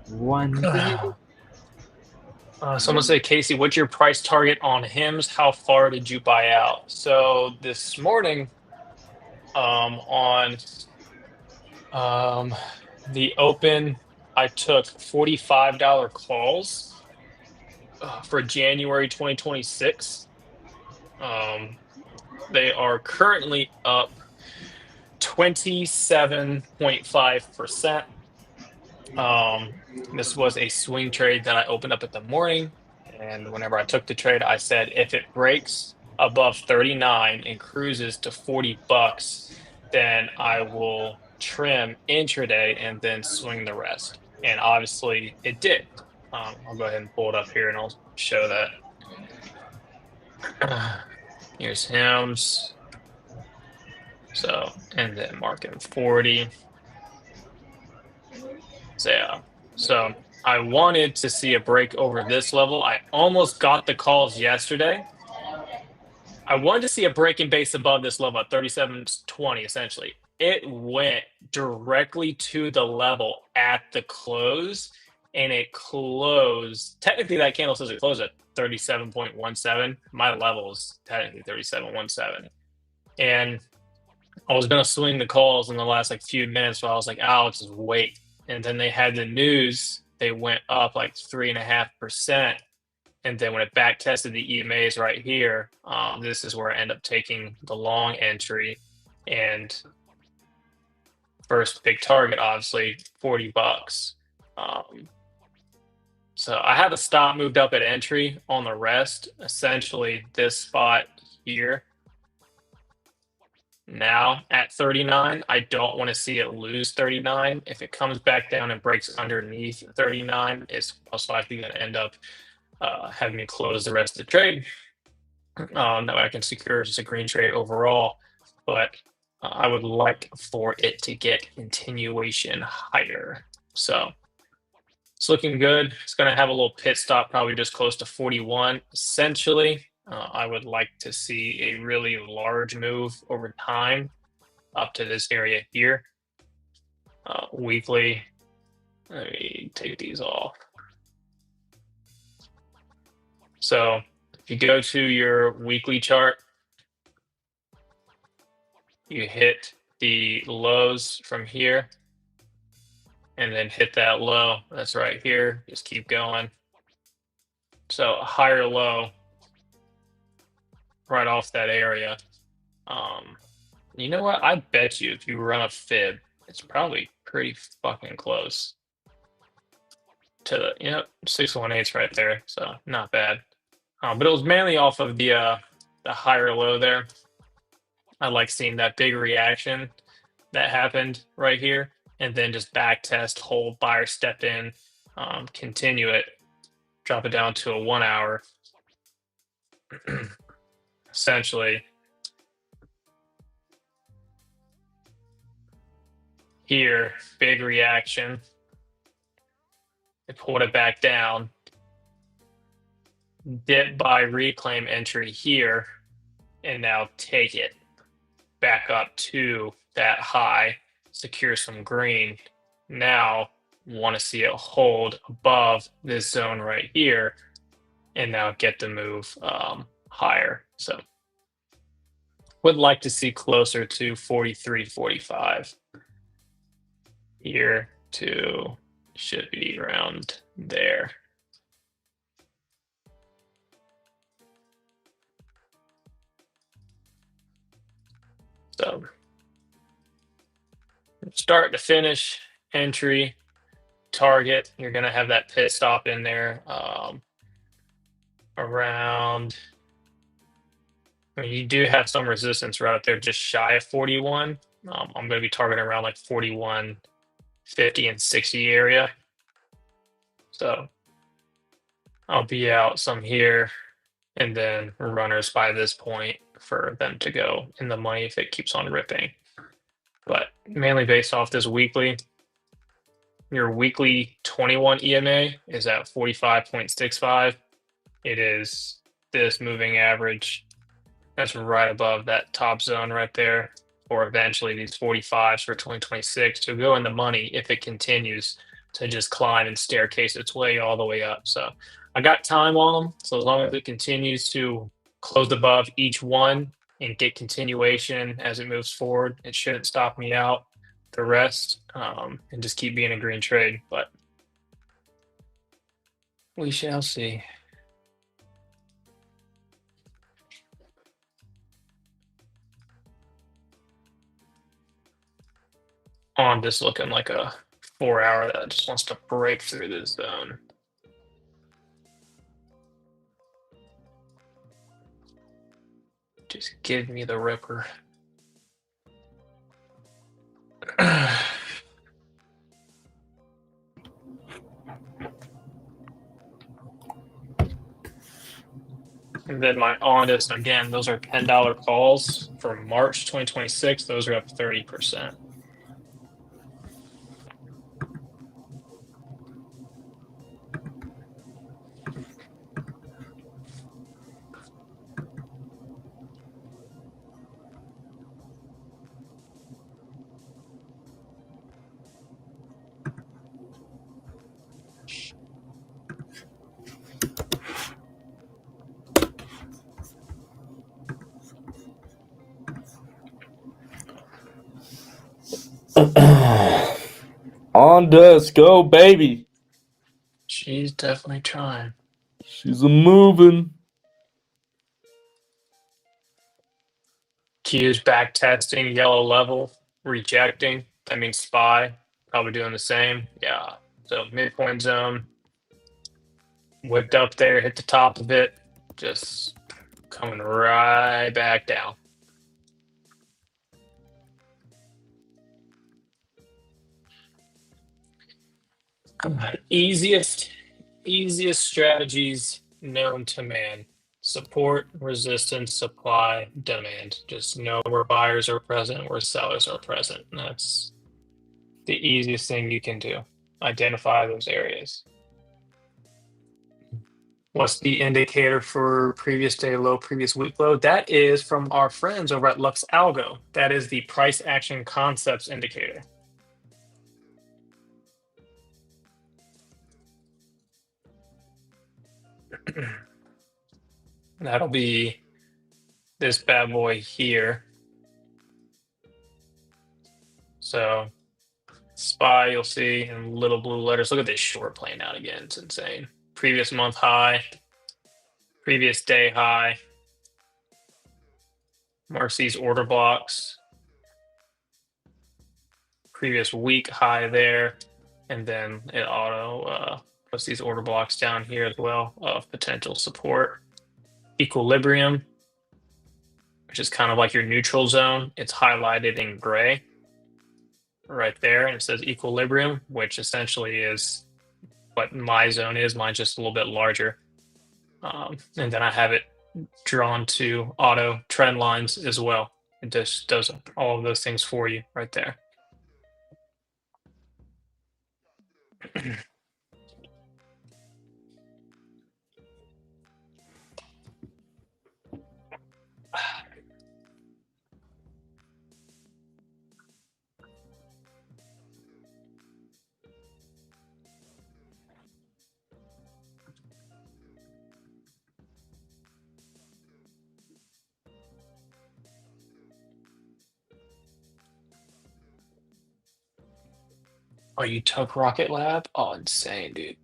One day. Someone say, Casey, what's your price target on HIMS? How far did you buy out? So this morning, on the open, I took $45 calls for January 2026. They are currently up 27.5%. This was a swing trade that I opened up at the morning, and whenever I took the trade, I said if it breaks above 39 and cruises to $40, then I will trim intraday and then swing the rest. And obviously, it did. I'll go ahead and pull it up here, and I'll show that. Here's HIMS. So, and then marking 40. So, yeah. So I wanted to see a break over this level. I almost got the calls yesterday. I wanted to see a break in base above this level at 37.20, essentially. It went directly to the level at the close, and it closed. Technically, that candle says it closed at 37.17. My level is technically 37.17. And I was going to swing the calls in the last few minutes, so I was like, I'll just wait. And then they had the news. They went up like 3.5%. And then when it back tested the EMAs right here, this is where I end up taking the long entry. And first big target, obviously, $40. So I have a stop moved up at entry on the rest, essentially this spot here. Now at 39, I don't want to see it lose 39. If it comes back down and breaks underneath 39, it's most likely going to end up having me close the rest of the trade. That way I can secure just a green trade overall. But I would like for it to get continuation higher. So it's looking good. It's going to have a little pit stop, probably just close to 41. Essentially, I would like to see a really large move over time up to this area here. Weekly, let me take these off. So if you go to your weekly chart, you hit the lows from here and then hit that low. That's right here. Just keep going. So a higher low right off that area. You know what? I bet you if you run a fib, it's probably pretty fucking close to the 618's right there. So not bad. But it was mainly off of the higher low there. I like seeing that big reaction that happened right here, and then just back test, hold, buyer step in, continue it, drop it down to a 1 hour. Essentially, here, big reaction. They pulled it back down. Dip buy reclaim entry here, and now take it back up to that high, secure some green. Now want to see it hold above this zone right here, and now get the move higher. So would like to see closer to 43, 45 here to should be around there. So start to finish entry target, you're going to have that pit stop in there around. I mean, you do have some resistance right up there just shy of 41. I'm going to be targeting around like 41, 50, and 60 area. So I'll be out some here, and then runners by this point for them to go in the money if it keeps on ripping. But mainly based off this weekly, your weekly 21 EMA is at 45.65. It is this moving average that's right above that top zone right there, or eventually these 45s for 2026 to go in the money if it continues to just climb and staircase its way all the way up. So I got time on them. So as long as it continues to close above each one and get continuation as it moves forward, it shouldn't stop me out the rest, and just keep being a green trade. But we shall see. On this looking like a 4 hour that just wants to break through this zone. Just give me the ripper. And then my honest, again, those are $10 calls for March 2026. Those are up 30%. On desk, go baby. She's definitely trying. She's a moving. Q's back testing, yellow level, rejecting. That means SPY, probably doing the same. Yeah. So midpoint zone, whipped up there, hit the top of it, just coming right back down. Easiest strategies known to man: support, resistance, supply, demand. Just know where buyers are present, where sellers are present. And that's the easiest thing you can do. Identify those areas. What's the indicator for previous day low, previous week low? That is from our friends over at Lux Algo. That is the price action concepts indicator. That'll be this bad boy here. So SPY, you'll see in little blue letters. Look at this short playing out again. It's insane. Previous month high, previous day high. Marks these order blocks. Previous week high there. And then it auto puts these order blocks down here as well of potential support. Equilibrium, which is kind of like your neutral zone. It's highlighted in gray. right there, and it says equilibrium, which essentially is what my zone is. Mine's just a little bit larger. And then I have it drawn to auto trend lines as well. It just does all of those things for you right there. Oh, you took Rocket Lab? Oh, insane, dude.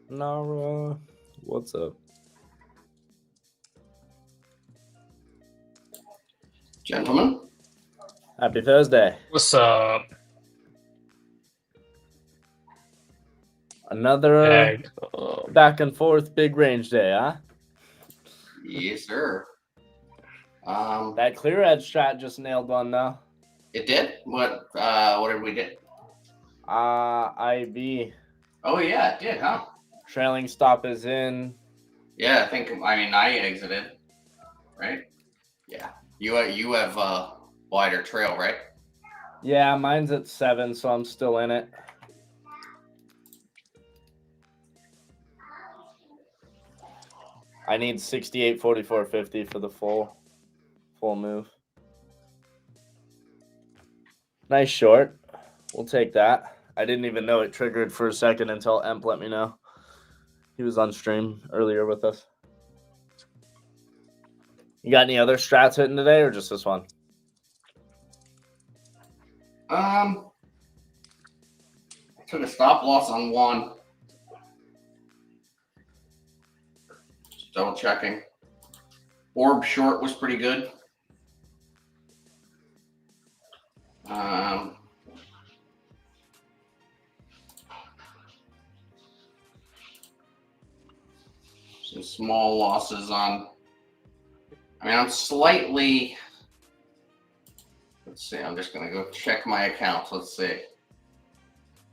Nara, what's up? Gentlemen, Happy Thursday. What's up? Another Ag? back and forth big range day, huh? yes, sir. That clear edge strat just nailed one now. It did. What did we get? IB. Oh yeah, it did, huh? Trailing stop is in. Yeah, I exited, right? Yeah. You have wider trail, right? Yeah, mine's at 7, so I'm still in it. I need 68, 44, 50 for the full move. Nice short. We'll take that. I didn't even know it triggered for a second until Emp let me know. He was on stream earlier with us. You got any other strats hitting today or just this one? I took a stop loss on one. Just double checking. Orb short was pretty good. Some small losses on. I'm slightly. Let's see. I'm just gonna go check my accounts. Let's see.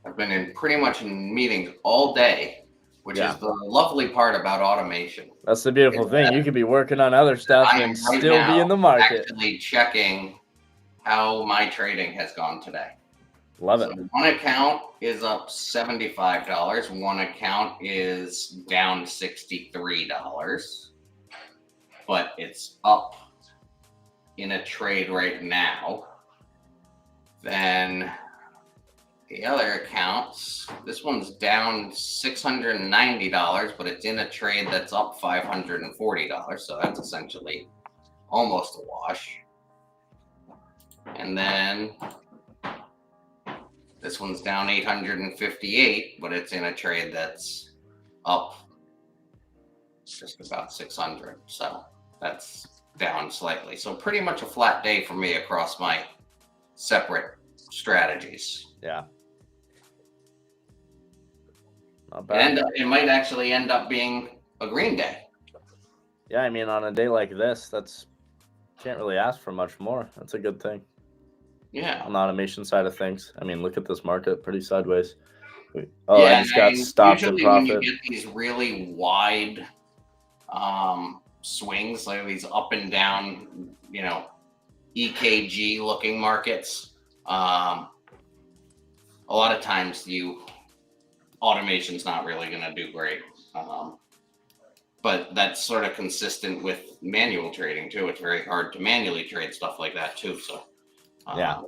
I've been pretty much in meetings all day, which is the lovely part about automation. That's the beautiful thing. You could be working on other stuff and still be in the market. Actually checking how my trading has gone today. Love it. So one account is up $75. One account is down $63. But it's up in a trade right now. Then the other accounts, this one's down $690, but it's in a trade that's up $540. So that's essentially almost a wash. And then this one's down $858, but it's in a trade that's up just about 600. So that's down slightly. So pretty much a flat day for me across my separate strategies. Yeah. Not bad. And it might actually end up being a green day. Yeah, on a day like this, can't really ask for much more. That's a good thing. Yeah. On the automation side of things. Look at this market, pretty sideways. I just got stopped in usually profit. when you get these really wide swings, like these up and down, EKG looking markets. A lot of times automation's not really going to do great. But that's sort of consistent with manual trading too. It's very hard to manually trade stuff like that too. So yeah.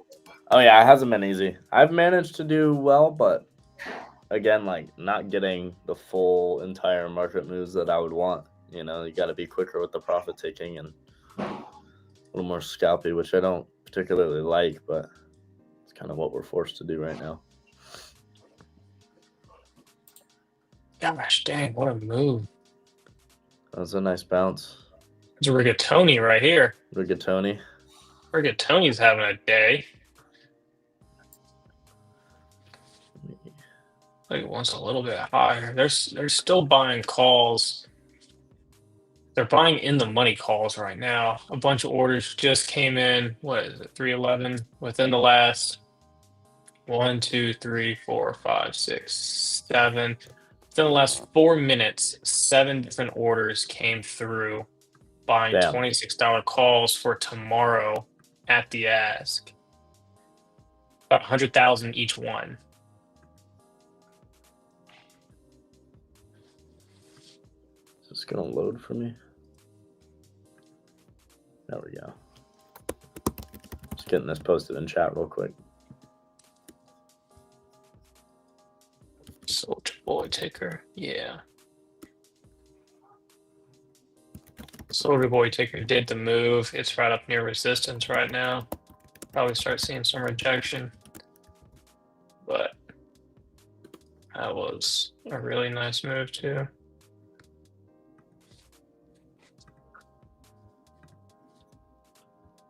Oh yeah, it hasn't been easy. I've managed to do well, but again, like not getting the full entire market moves that I would want. You got to be quicker with the profit taking and a little more scalpy, which I don't particularly like, but it's kind of what we're forced to do right now. Gosh dang, what a move. That was a nice bounce. It's a rigatoni right here. Rigatoni. Rigatoni's having a day. Like one's a little bit higher. They're still buying calls. They're buying in the money calls right now. A bunch of orders just came in. What is it? 311 within the last 1, 2, 3, 4, 5, 6, 7. Within the last 4 minutes, 7 different orders came through buying Damn. $26 calls for tomorrow at the ask. About 100,000 each one. Is this gonna load for me? There we go. Just getting this posted in chat real quick. Soldier Boy Taker, yeah. Soldier Boy Taker did the move. It's right up near resistance right now. Probably start seeing some rejection. But that was a really nice move too.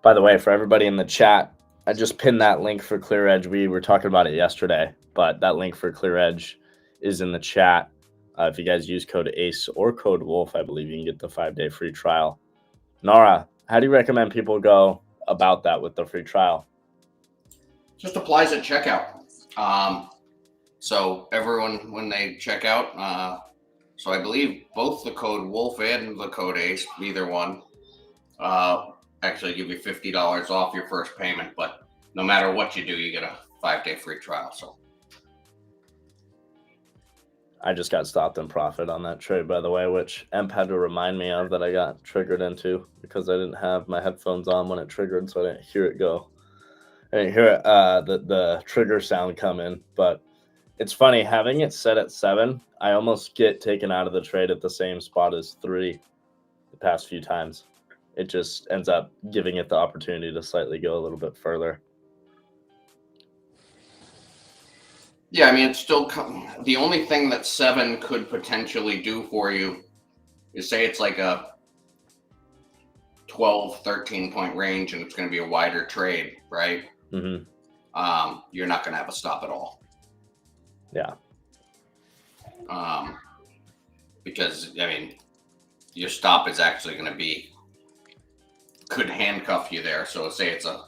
By the way, for everybody in the chat, I just pinned that link for Clear Edge. We were talking about it yesterday, but that link for Clear Edge is in the chat. If you guys use code ACE or code WOLF, I believe you can get the 5-day free trial. Nara, how do you recommend people go about that with the free trial? Just applies at checkout. So everyone, when they check out, so I believe both the code WOLF and the code ACE, either one, actually give you $50 off your first payment. But no matter what you do, you get a 5-day free trial. So I just got stopped in profit on that trade, by the way, which Emp had to remind me of that I got triggered into because I didn't have my headphones on when it triggered, so I didn't hear it go. I didn't hear it, the trigger sound come in. But it's funny, having it set at 7, I almost get taken out of the trade at the same spot as 3 the past few times. It just ends up giving it the opportunity to slightly go a little bit further. yeah, I mean, it's still the only thing that 7 could potentially do for you is say it's like a 12, 13 point range and it's going to be a wider trade, right? Mm-hmm. You're not going to have a stop at all. Yeah. Because, I mean, your stop is actually going to could handcuff you there. So say it's a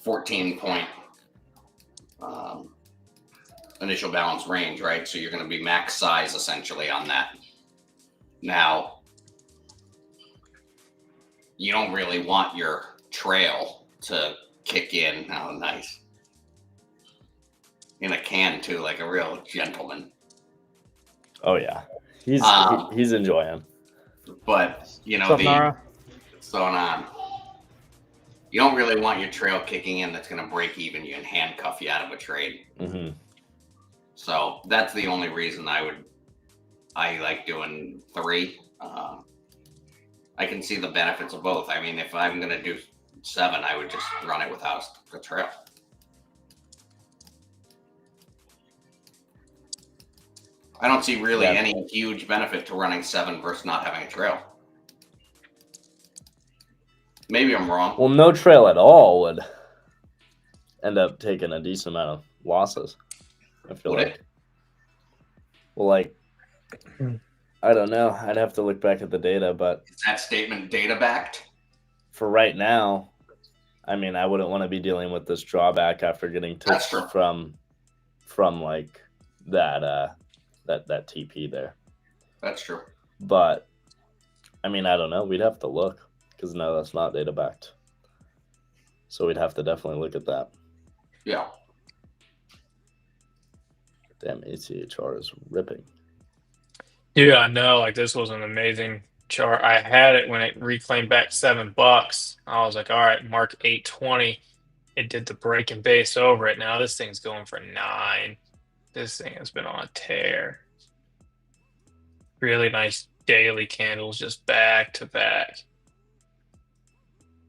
14 point initial balance range, right? So you're going to be max size essentially on that. Now, you don't really want your trail to kick in. Oh, nice. In a can too, like a real gentleman. Oh yeah, he's enjoying. But What's up, Nara? what's going on? You don't really want your trail kicking in that's going to break even you and handcuff you out of a trade. Mm-hmm. So that's the only reason I like doing 3. I can see the benefits of both. I mean, if I'm going to do 7, I would just run it without a trail. I don't see really any huge benefit to running 7 versus not having a trail. Maybe I'm wrong. Well, no trail at all would end up taking a decent amount of losses. I feel Would like. it? Well, like, I don't know. I'd have to look back at the data, but Is that statement data backed? for right now, I mean, I wouldn't want to be dealing with this drawback after getting That's tips true. from like that TP there. That's true. But I mean, I don't know. We'd have to look because no, that's not data backed. So we'd have to definitely look at that. Yeah. Damn, ACHR is ripping. Yeah, I know. Like this was an amazing chart. I had it when it reclaimed back $7. I was like, all right, mark 820. It did the break and base over it. Now this thing's going for 9. This thing has been on a tear. Really nice daily candles just back to back.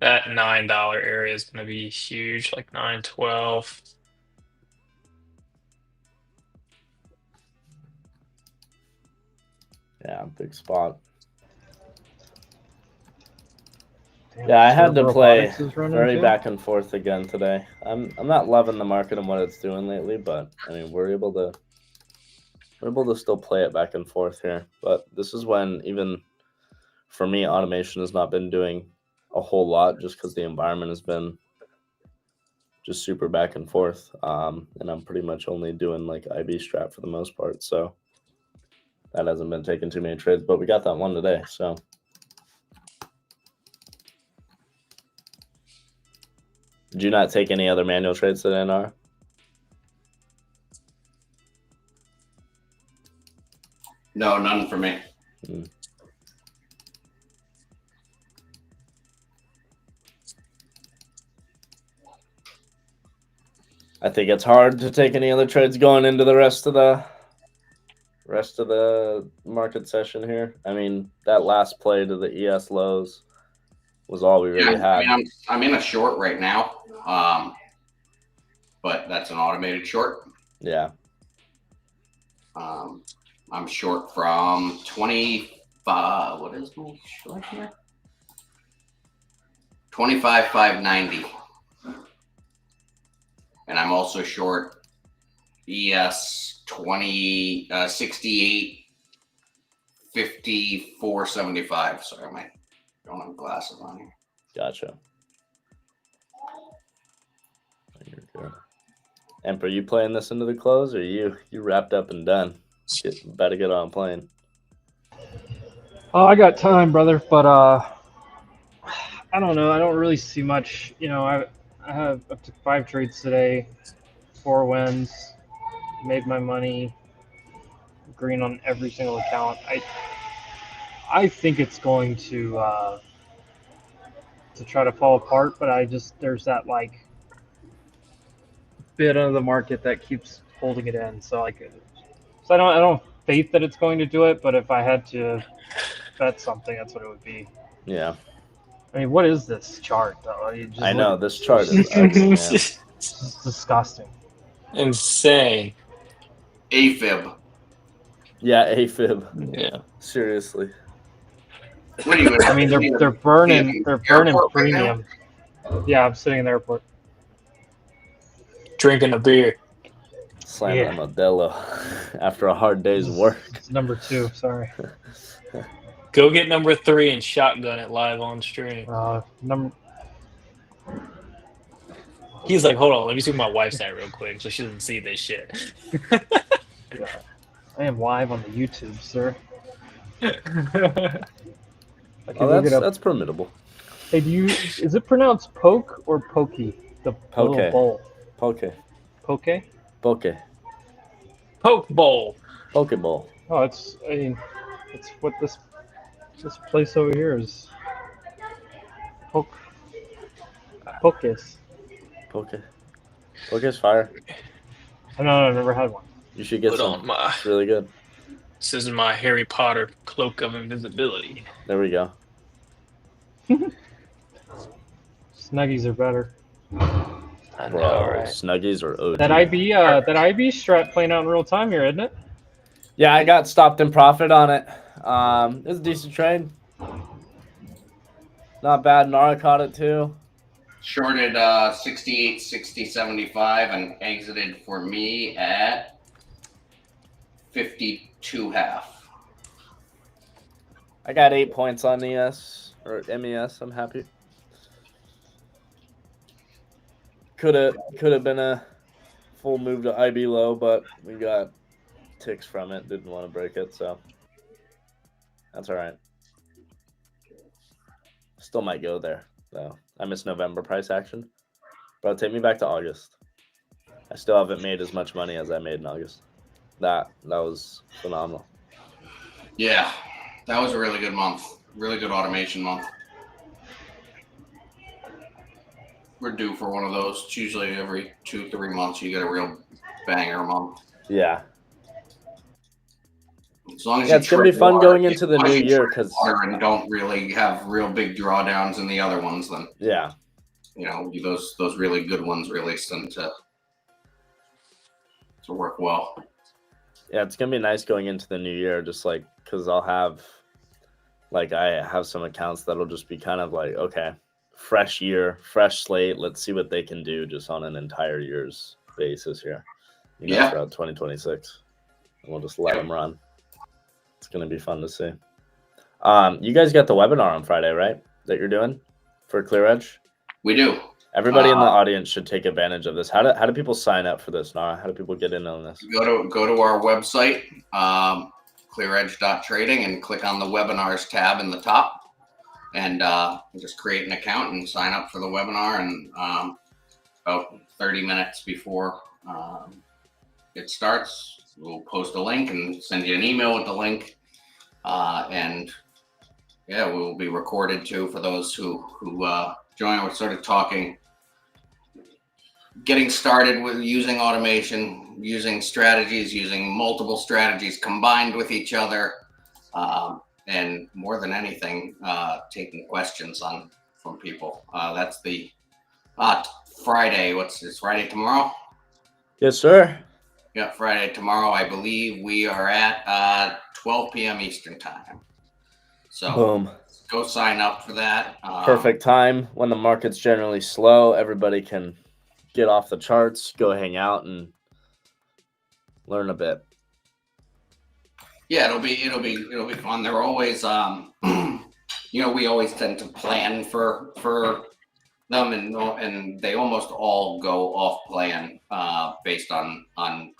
That $9 area is going to be huge, like 912. Yeah, big spot. Damn, Yeah, I had to Server play Robotics is running very too? back and forth again today. I'm not loving the market and what it's doing lately, but I mean we're able to still play it back and forth here. But this is when even for me, automation has not been doing a whole lot just because the environment has been just super back and forth. And I'm pretty much only doing like IB strat for the most part. So that hasn't been taking too many trades, but we got that one today. So did you not take any other manual trades today, Nara? No, none for me. I think it's hard to take any other trades going into the rest of the market session here. I mean, that last play to the ES lows was all we really had. I mean, I'm in a short right now, but that's an automated short. Yeah. I'm short from 25. What is my short here? 25,590. And I'm also short ES 68 54.75. Sorry, I don't have glasses on here. Gotcha. You're good. Emperor, you playing this into the close, or you wrapped up and done? Better get on playing. Oh, I got time, brother, but I don't know. I don't really see much. You know, I have up to 5 trades today, 4 wins, made my money, green on every single account. I think it's going to try to fall apart, but there's that like bit of the market that keeps holding it in. So I don't have faith that it's going to do it, but if I had to bet something, that's what it would be. Yeah. I mean, what is this chart though? I know this chart is ugly, man. It's just disgusting. Insane. AFib. Yeah, AFib. Yeah. Seriously. What are you? I mean, they're burning Airport right now? premium. Yeah, I'm sitting in the airport. Drinking a beer. Slamming Yeah. a Modelo after a hard day's work. It's number 2. Sorry. Go get number 3 and shotgun it live on stream. He's like, hold on, let me see my wife's at real quick so she doesn't see this shit. I am live on the YouTube, sir. Oh, that's formidable. Hey, is it pronounced poke or pokey? The Poke. little bowl. Poke. Poke? Poke. Poke bowl. Pokeball. Oh, it's what this place over here is. Pocus. Poke. Poke's fire. I know, I've never had one. You should get Put some. on my. It's really good. This is my Harry Potter cloak of invisibility. There we go. Snuggies are better. I know, Bro, right? Snuggies or OG. That IB strat playing out in real time here, isn't it? Yeah, I got stopped in profit on it. It was a decent trade. Not bad. Nara caught it too. Shorted 68, 60, 75 and exited for me at 52.5. I got 8 points on ES or MES. I'm happy. Could have been a full move to IB low, but we got ticks from it. Didn't want to break it, so that's all right. Still might go there though. I missed November price action. Bro, take me back to August. I still haven't made as much money as I made in August. That was phenomenal. Yeah, that was a really good month. Really good automation month. We're due for one of those. It's usually every 2-3 months you get a real banger month. Yeah. As long as Yeah, you it's gonna be tread fun water, going into the as long new as you year tread because water and don't really have real big drawdowns in the other ones, then yeah, you know those really good ones really tend to work well. yeah, it's gonna be nice going into the new year, just like because I'll have like I have some accounts that'll just be kind of like, okay, fresh year, fresh slate. Let's see what they can do just on an entire year's basis here, Yeah. throughout 2026. And we'll just let them run. It's gonna be fun to see. You guys got the webinar on Friday, right? That you're doing for Clear Edge? We do. Everybody in the audience should take advantage of this. How do people sign up for this, Nara? How do people get in on this? Go to our website, clearedge.trading, and click on the webinars tab in the top, and just create an account and sign up for the webinar. And about 30 minutes before it starts, we'll post a link and send you an email with the link. And yeah, we will be recorded too for those who join. We're sort of talking, getting started with using automation, using strategies, using multiple strategies combined with each other, and more than anything, taking questions from people. That's the Friday. It's Friday tomorrow? Yes, sir. Yeah, Friday tomorrow. I believe we are at 12 p.m. Eastern time. So Boom. go sign up for that. Perfect time when the market's generally slow. Everybody can get off the charts, go hang out, and learn a bit. Yeah, it'll be fun. They're always we always tend to plan for them, and they almost all go off plan based on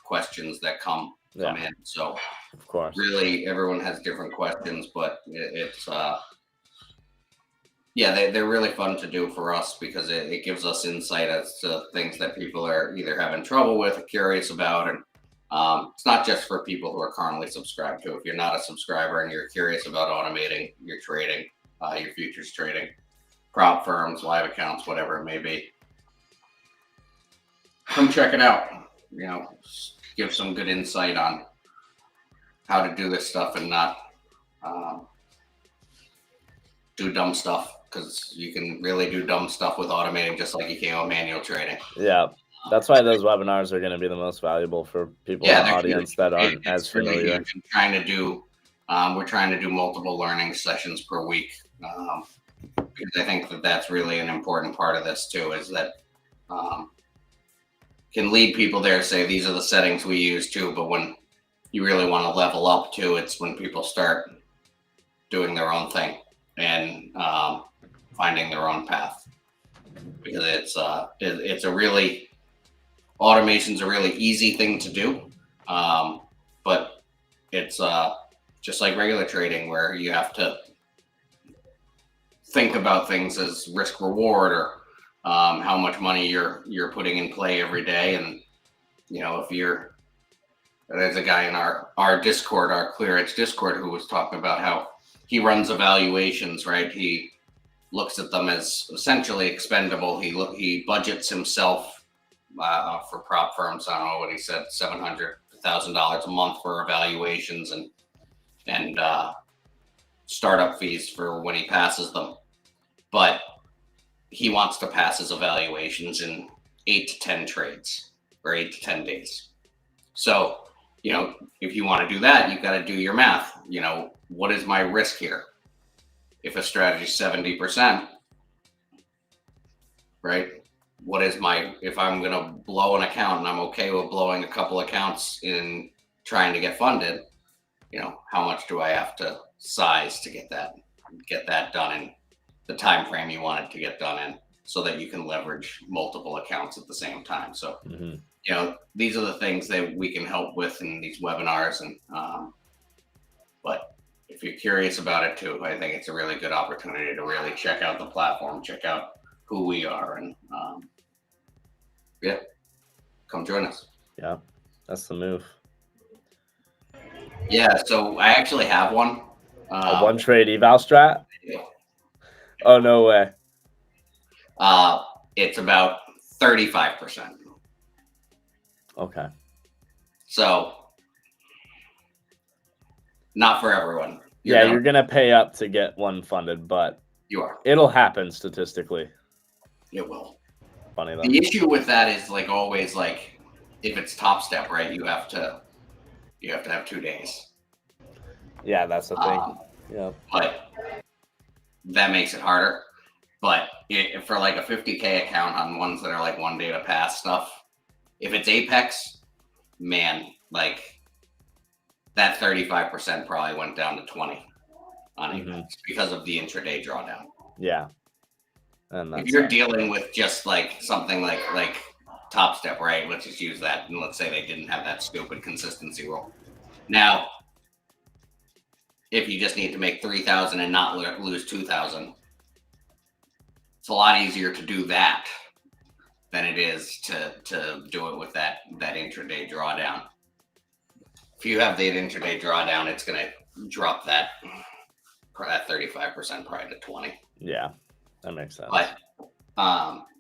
questions that come in. So of course, really everyone has different questions, but it's they're really fun to do for us because it gives us insight as to things that people are either having trouble with or curious about. And it's not just for people who are currently subscribed to. If you're not a subscriber and you're curious about automating your trading, your futures trading, prop firms, live accounts, whatever it may be, come check it out. Give some good insight on how to do this stuff and not do dumb stuff, because you can really do dumb stuff with automating just like you can with manual trading. Yeah, that's why those webinars are going to be the most valuable for people in the audience that aren't as familiar. We're trying to do multiple learning sessions per week, because I think that's really an important part of this too, is that can lead people there, say these are the settings we use too, but when you really want to level up too, it's when people start doing their own thing and finding their own path, because it's a really, automation's a really easy thing to do, but it's just like regular trading where you have to think about things as risk reward, or how much money you're putting in play every day. And there's a guy in our Discord, our Clear Edge Discord, who was talking about how he runs evaluations, right? He looks at them as essentially expendable. He budgets himself for prop firms. I don't know what he said, $700,000 a month for evaluations and startup fees for when he passes them. But he wants to pass his evaluations in 8 to 10 trades or 8 to 10 days. So, if you want to do that, you've got to do your math. What is my risk here? If a strategy is 70%, right? If I'm going to blow an account, and I'm okay with blowing a couple accounts in trying to get funded, how much do I have to size to get that done in the time frame you want it to get done in, so that you can leverage multiple accounts at the same time. So, these are the things that we can help with in these webinars. And but if if you're curious about it too, I think it's a really good opportunity to really check out the platform, check out who we are, and yeah, come join us. Yeah, that's the move. Yeah, so I actually have one. A one trade eval strat? Oh, no way. It's about 35%. Okay. So not for everyone. You're gonna pay up to get one funded, but you are. it'll happen statistically. It will. Funny though. The issue with that is like always like if it's top step, right? You have to have 2 days. Yeah, that's the thing. Yeah. But that makes it harder. But for like a 50K account on ones that are like 1 day to pass stuff, if it's Apex, man, like that 35% probably went down to 20 on Apex because of the intraday drawdown. Yeah. And if you're dealing with just like something like Top Step, right? Let's just use that, and let's say they didn't have that stupid consistency rule. Now, if you just need to make 3,000 and not lose 2,000, it's a lot easier to do that than it is to do it with that intraday drawdown. If you have the intraday drawdown, it's going to drop that 35% probably to 20. Yeah, that makes sense. But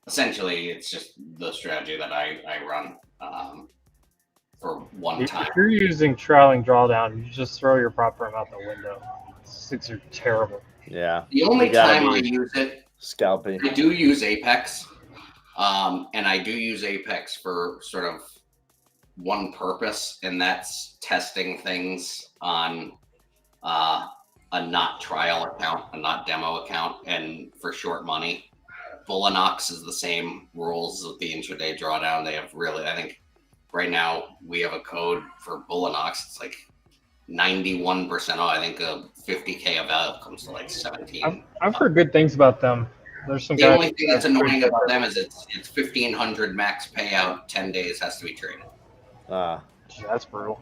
essentially, it's just the strategy that I run for one time. If you're using trailing drawdown, you just throw your prop firm out the window. Six are terrible. Yeah. The only time I use it, scalping. I do use Apex, and I do use Apex for sort of one purpose, and that's testing things on a not trial account, a not demo account, and for short money. Bullinox is the same rules with the intraday drawdown. They have really, I think right now we have a code for Bullinox. It's like 91% off. I think a 50K of value comes to like 17. I've heard good things about them. There's some. The only thing that's annoying about them is it's 1,500 max payout. 10 days has to be traded. That's brutal.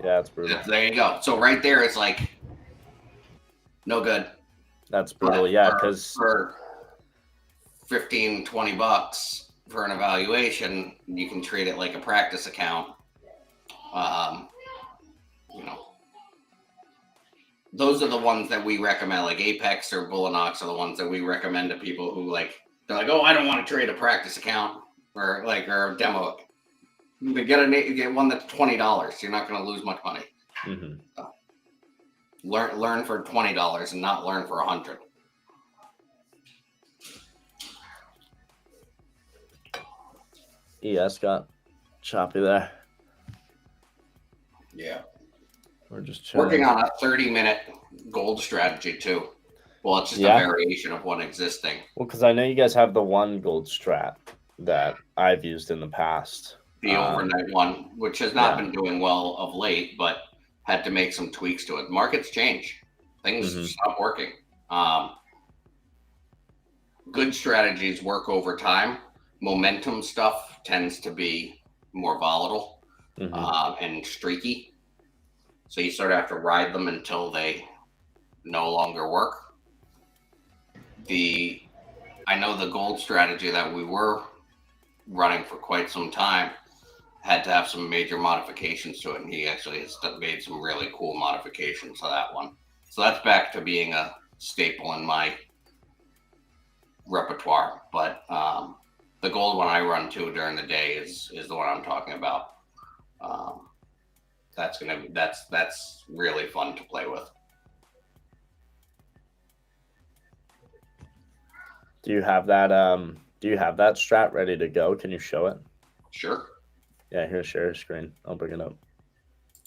Yeah, that's brutal. There you go. So right there, it's like no good. That's brutal. Yeah, because for 15, 20 bucks for an evaluation, you can treat it like a practice account. Those are the ones that we recommend, like Apex or Bullinox are the ones that we recommend to people who they're like, oh, I don't want to trade a practice account or a demo. But get one that's $20. You're not going to lose much money. Mm-hmm. So, learn for $20 and not learn for $100. ES got choppy there. Yeah. We're just chilling. Working on a 30-minute gold strategy too. Well, it's just a variation of one existing. Well, because I know you guys have the one gold strat that I've used in the past. The overnight one, which has not been doing well of late, but had to make some tweaks to it. Markets change. Things stop working. Good strategies work over time. Momentum stuff tends to be more volatile and streaky. So you sort of have to ride them until they no longer work. I know the gold strategy that we were running for quite some time had to have some major modifications to it, and he actually has made some really cool modifications to that one. So that's back to being a staple in my repertoire. But the gold one I run to during the day is the one I'm talking about. That's really fun to play with. Do you have that strat ready to go? Can you show it? Sure. Yeah, here, share your screen. I'll bring it up.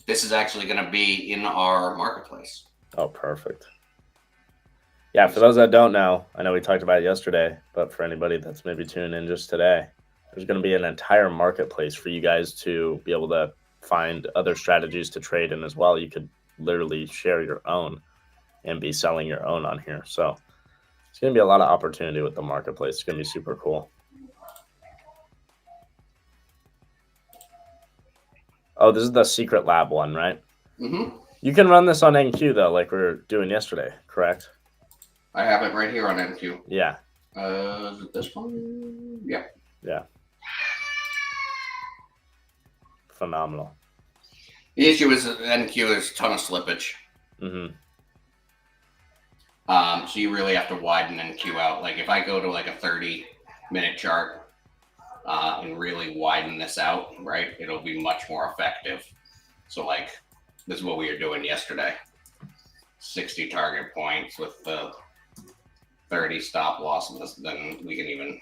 This is actually going to be in our marketplace. Oh, perfect. Yeah, for those that don't know, I know we talked about it yesterday, but for anybody that's maybe tuning in just today, there's going to be an entire marketplace for you guys to be able to find other strategies to trade in as well. You could literally share your own and be selling your own on here. So it's going to be a lot of opportunity with the marketplace. It's going to be super cool. Oh, this is the secret lab one, right? Mm-hmm. You can run this on NQ though, like we were doing yesterday, correct? I have it right here on NQ. Yeah. Is it this one? Yeah. Yeah. Phenomenal. The issue is that NQ, there's a ton of slippage. Mm-hmm. So you really have to widen NQ out. Like if I go to like a 30-minute chart and really widen this out, right, it'll be much more effective. So like this is what we were doing yesterday. 60 target points with the 30 stop losses. Then we don't even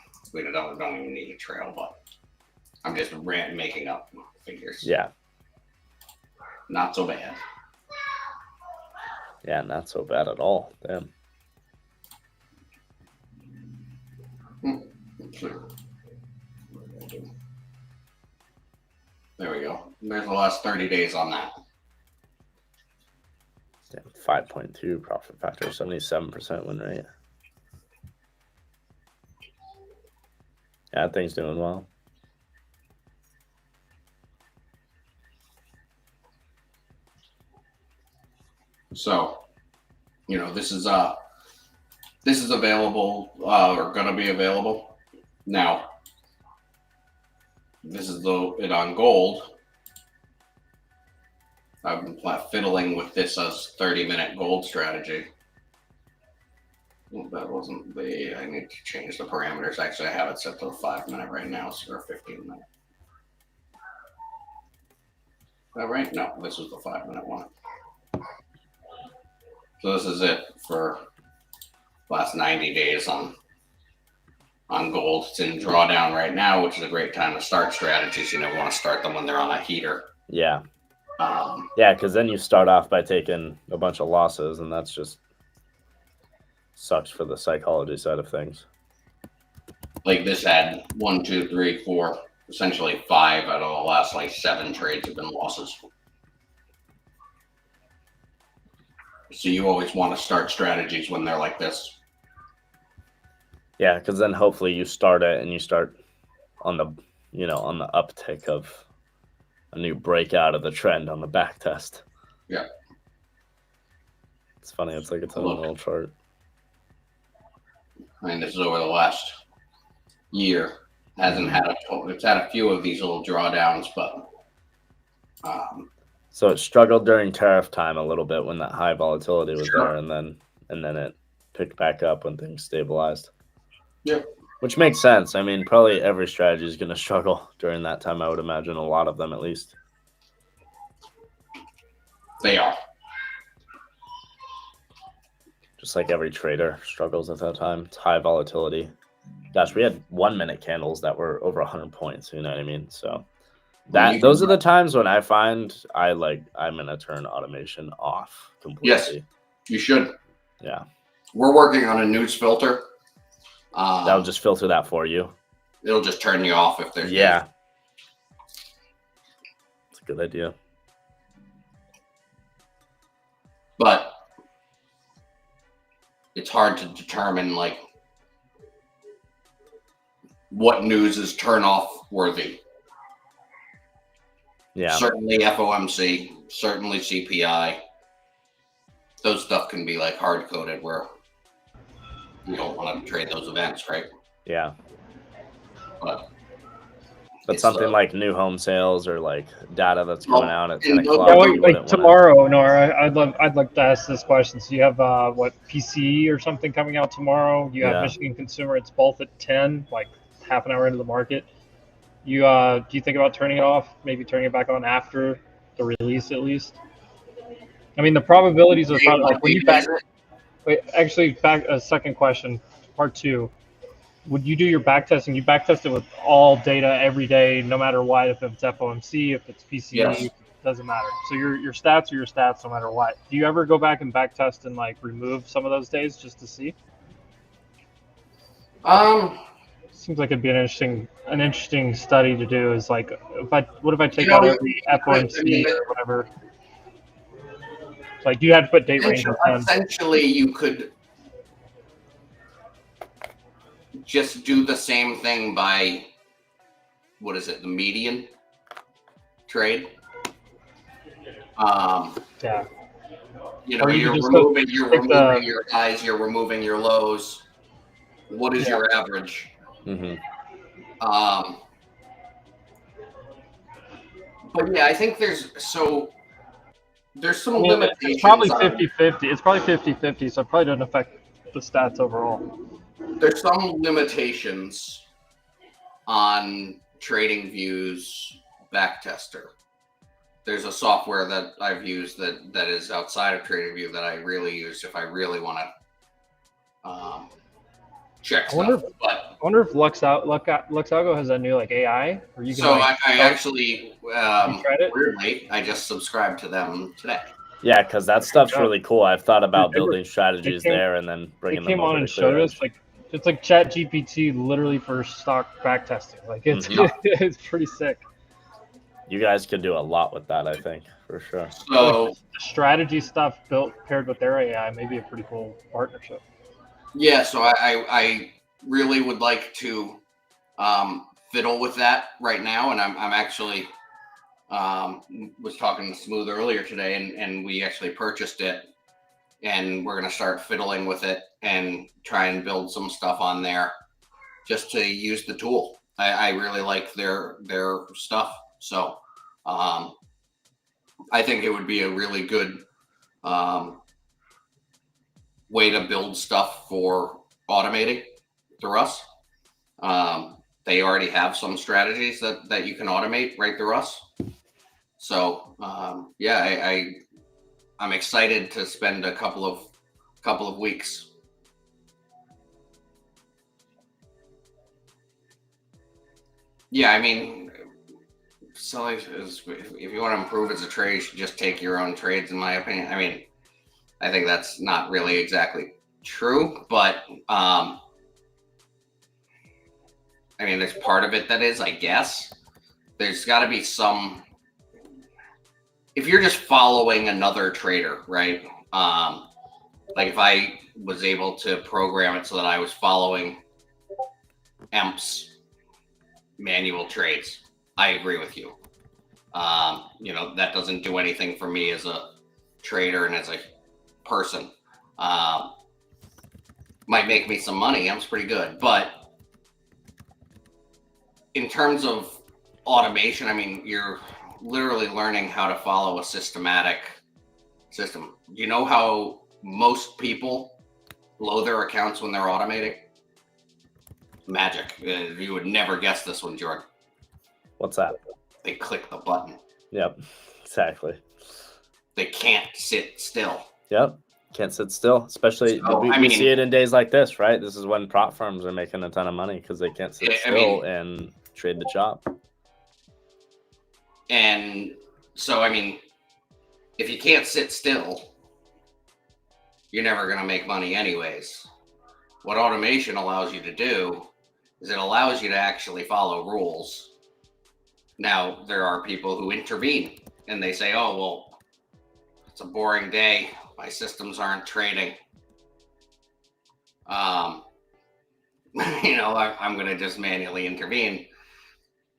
need a trail, but I'm just making up figures. Yeah. Not so bad. Yeah, not so bad at all. Damn. There we go. There's the last 30 days on that. Damn, 5.2 profit factor, 77% win rate. Yeah, that thing's doing well. So, this is available or gonna be available. Now, this is it on gold. I've been fiddling with this as 30-minute gold strategy. Well, that wasn't I need to change the parameters. Actually, I have it set to the 5-minute right now, so 15-minute. Is that right? No, this was the 5-minute one. So this is it for last 90 days on gold. It's in drawdown right now, which is a great time to start strategies. You never want to start them when they're on a heater. Yeah. Yeah, because then you start off by taking a bunch of losses, and that's just sucks for the psychology side of things. Like this had 1, 2, 3, 4, essentially 5 out of the last 7 trades have been losses. So you always want to start strategies when they're like this. Yeah, because then hopefully you start it and you start on the on the uptick of a new breakout of the trend on the back test. Yeah. It's funny, it's like its own little chart. I mean, this is over the last year. It's had a few of these little drawdowns, but so it struggled during tariff time a little bit when that high volatility was there, and then it picked back up when things stabilized. Yep. Which makes sense. I mean, probably every strategy is going to struggle during that time, I would imagine, a lot of them at least. They are. Just like every trader struggles at that time. It's high volatility. Gosh, we had 1-minute candles that were over 100 points, you know what I mean? So those are the times when I find I'm going to turn automation off completely. Yes, you should. Yeah. We're working on a news filter. That'll just filter that for you. It'll just turn you off if there's news. It's a good idea. But it's hard to determine what news is turn off worthy. Yeah. Certainly FOMC, certainly CPI. Those stuff can be hard coded where you don't want to trade those events, right? Yeah. But something like new home sales or data that's coming out at 10 Yeah, o'clock. Tomorrow, Nora, I'd like to ask this question. So you have PC or something coming out tomorrow? You have Michigan Consumer. It's both at 10, half an hour into the market. Do you think about turning it off? Maybe turning it back on after the release at least. I mean, the probabilities of when you back. Wait, actually, back a second question, part 2. Would you do your back testing? You back test it with all data every day, no matter what, if it's FOMC, if it's PCE, Yes. It doesn't matter. So your stats are your stats no matter what. Do you ever go back and back test and remove some of those days just to see? Seems like it'd be an interesting study to do. Is what if I take out every FOMC or whatever? It's you had to put date range on. Essentially, you could just do the same thing by the median trade. Yeah. You know, Or you you're could just removing take the- your highs, you're removing your lows. What is Yeah. your average? Hmm. But yeah, I think there's some I mean, limitations. it's probably on- 50-50. It's probably 50-50, so it probably doesn't affect the stats overall. There's some limitations on TradingView's backtester. There's a software that I've used that is outside of TradingView that I really use if I really want to check I wonder stuff. But I wonder if Luxalgo has that new like AI where you can. so like, I actually tried it? weirdly I just subscribed to them today. Yeah, because that stuff's really cool. I've thought about They were- building strategies came- there and then They bringing came them over on to and showed ClearEdge. us like it's like Chat GPT literally for stock backtesting. Like it's Mhm. it's pretty sick. You guys could do a lot with that, I think, for sure. So The strategy stuff built paired with their AI may be a pretty cool partnership. yeah, so I really would like to fiddle with that right now, and I'm actually was talking to Smooth earlier today, and we actually purchased it, and we're gonna start fiddling with it and try and build some stuff on there just to use the tool. I really like their stuff, so I think it would be a really good way to build stuff for automating through us. They already have some strategies that you can automate right through us. So yeah, I'm excited to spend a couple of weeks. Yeah, I mean, so if you want to improve as a trade, you should just take your own trades, in my opinion. I mean, I think that's not really exactly true, but I mean, there's part of it that is, I guess. There's got to be some. If you're just following another trader, right? Like if I was able to program it so that I was following EMP's manual trades, I agree with you. You know, that doesn't do anything for me as a trader and as a person. Might make me some money. EMP's pretty good, but in terms of automation, I mean, you're literally learning how to follow a systematic system. You know how most people blow their accounts when they're automating? Magic. You would never guess this one, Jordan. What's that? They click the button. Yep, exactly. They can't sit still. Yep, can't sit still. Especially, So, we see it in days like this, right? This is when prop firms are making a ton of money because they can't sit still and trade the chop. And so, I mean, if you can't sit still, you're never going to make money anyways. What automation allows you to do is it allows you to actually follow rules. Now, there are people who intervene and they say, oh, well, it's a boring day. My systems aren't trading. You know, I'm going to just manually intervene.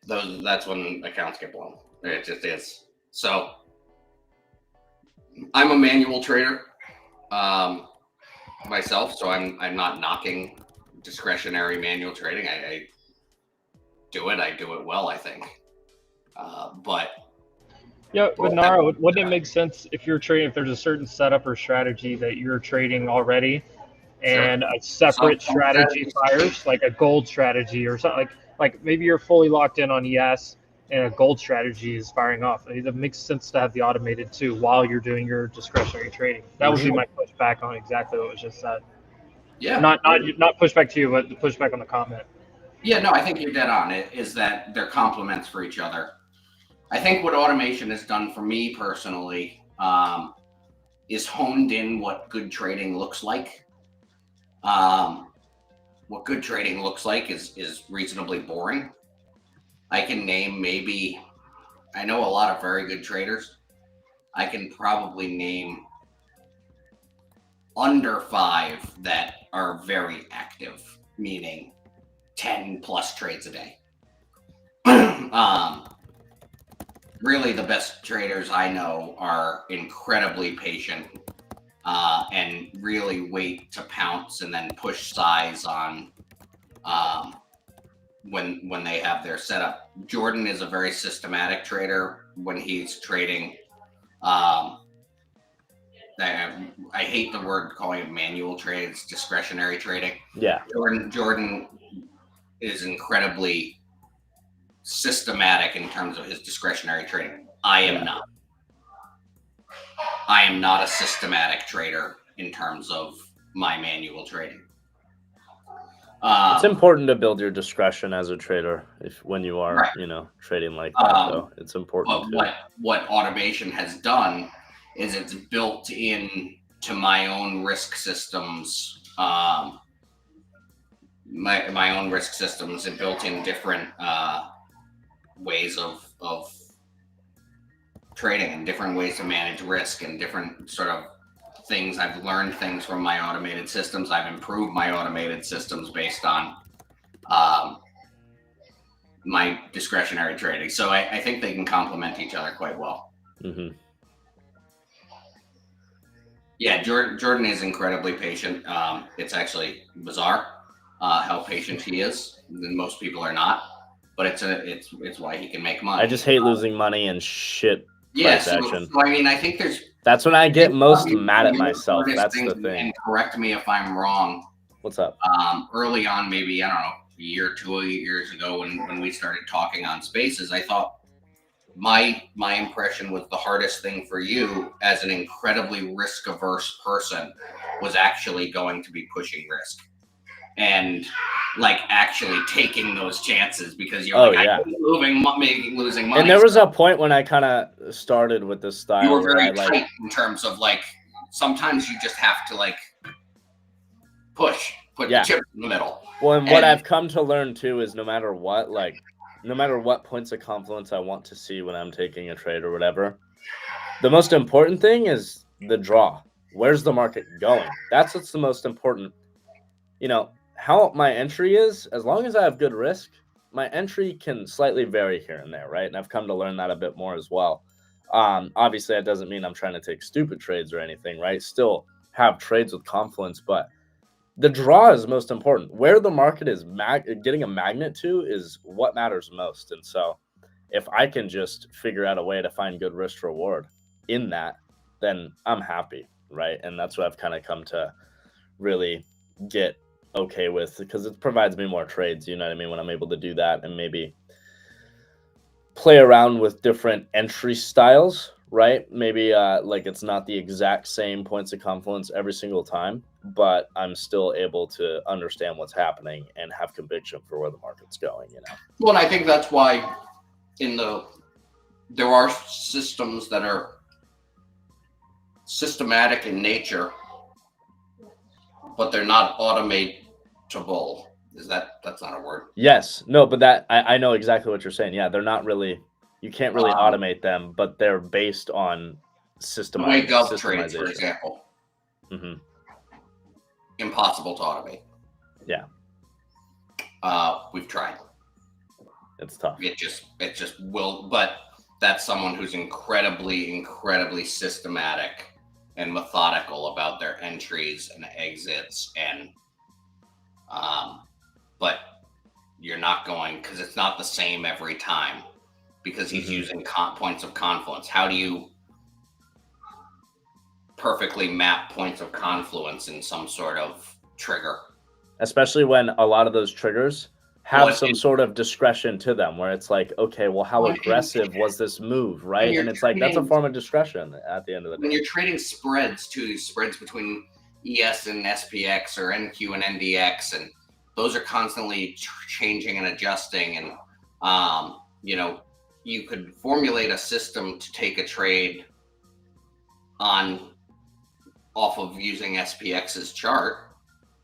That's when accounts get blown. It just is. So I'm a manual trader myself, so I'm not knocking discretionary manual trading. I do it well, I think. But Yeah, but Nara, wouldn't it make sense if you're trading, if there's a certain setup or strategy that you're trading already, and a separate strategy fires, like a gold strategy or something, like maybe you're fully locked in on ES and a gold strategy is firing off. It makes sense to have the automated too while you're doing your discretionary trading. That would be my pushback on exactly what was just said. Yeah, Not pushback to you, but the pushback on the comment. Yeah, no, I think you're dead on. It is that they're complements for each other. I think what automation has done for me personally is honed in what good trading looks like. What good trading looks like is reasonably boring. I can name I know a lot of very good traders. I can probably name under 5 that are very active, meaning 10 plus trades a day. Really, the best traders I know are incredibly patient and really wait to pounce and then push size on when they have their setup. Jordan is a very systematic trader when he's trading. I hate the word calling it manual trade. It's discretionary trading. Yeah. Jordan is incredibly systematic in terms of his discretionary trading. I am not. I am not a systematic trader in terms of my manual trading. It's important to build your discretion as a trader when you are, trading like that. Though it's important. But what automation has done is it's built in to my own risk systems. My own risk systems and built in different ways of trading and different ways to manage risk and different sort of things. I've learned things from my automated systems. I've improved my automated systems based on my discretionary trading. So I think they can complement each other quite well. Mm-hmm. Yeah, Jordan is incredibly patient. It's actually bizarre how patient he is. Most people are not, but it's why he can make money. I just hate losing money and shit. Yeah, price action. so I mean, I think that's when I get most mad at myself. That's the thing. And correct me if I'm wrong. What's up? Early on, maybe, I don't know, a year or 2 years ago when we started talking on Spaces, I thought my impression was the hardest thing for you as an incredibly risk averse person was actually going to be pushing risk and like actually taking those chances because you're I hate losing money. And there was a point when I kind of started with this style. You were very tight in terms of like sometimes you just have to like put the chip in the middle. Well, and what I've come to learn too is no matter what points of confluence I want to see when I'm taking a trade or whatever, the most important thing is the draw. Where's the market going? That's what's the most important. How my entry is, as long as I have good risk, my entry can slightly vary here and there, right? And I've come to learn that a bit more as well. Obviously, that doesn't mean I'm trying to take stupid trades or anything, right? Still have trades with confluence, but the draw is most important. Where the market is getting a magnet to is what matters most. And so if I can just figure out a way to find good risk reward in that, then I'm happy, right? And that's what I've kind of come to really get okay with because it provides me more trades, you know what I mean, when I'm able to do that and maybe play around with different entry styles, right? Maybe like it's not the exact same points of confluence every single time, but I'm still able to understand what's happening and have conviction for where the market's going, Well, and I think that's why there are systems that are systematic in nature, but they're not automatable. That's not a word? Yes. No, but that I know exactly what you're saying. Yeah, they're not really, you can't really automate them, but they're based on systemization. The way Gov trades, for example. Mm-hmm. Impossible to automate. Yeah. We've tried. It's tough. It just will, but that's someone who's incredibly systematic and methodical about their entries and exits and but you're not going because it's not the same every time because he's using points of confluence. How do you perfectly map points of confluence in some sort of trigger? Especially when a lot of those triggers have some sort of discretion to them where it's like, okay, well, how aggressive was this move, right? And it's like, that's a form of discretion at the end of the day. When you're trading spreads too, spreads between ES and SPX or NQ and NDX, and those are constantly changing and adjusting. And, you could formulate a system to take a trade off of using SPX's chart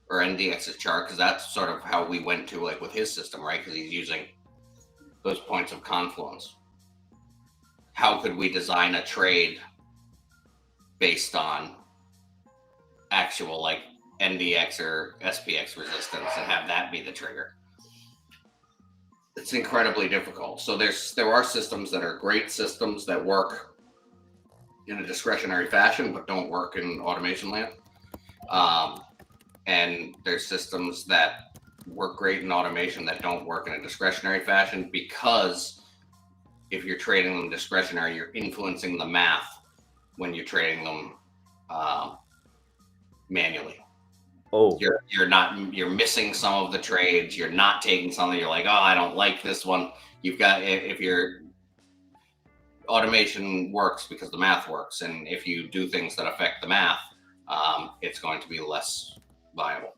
or NDX's chart, because that's sort of how we went to like with his system, right? Because he's using those points of confluence. How could we design a trade based on actual like NDX or SPX resistance and have that be the trigger? It's incredibly difficult. So there are systems that are great systems that work in a discretionary fashion, but don't work in automation land. And there's systems that work great in automation that don't work in a discretionary fashion, because if you're trading them discretionary, you're influencing the math when you're trading them manually. Oh, You're missing some of the trades. You're not taking something. You're like, oh, I don't like this one. You've got, if your automation works because the math works, and if you do things that affect the math, it's going to be less viable.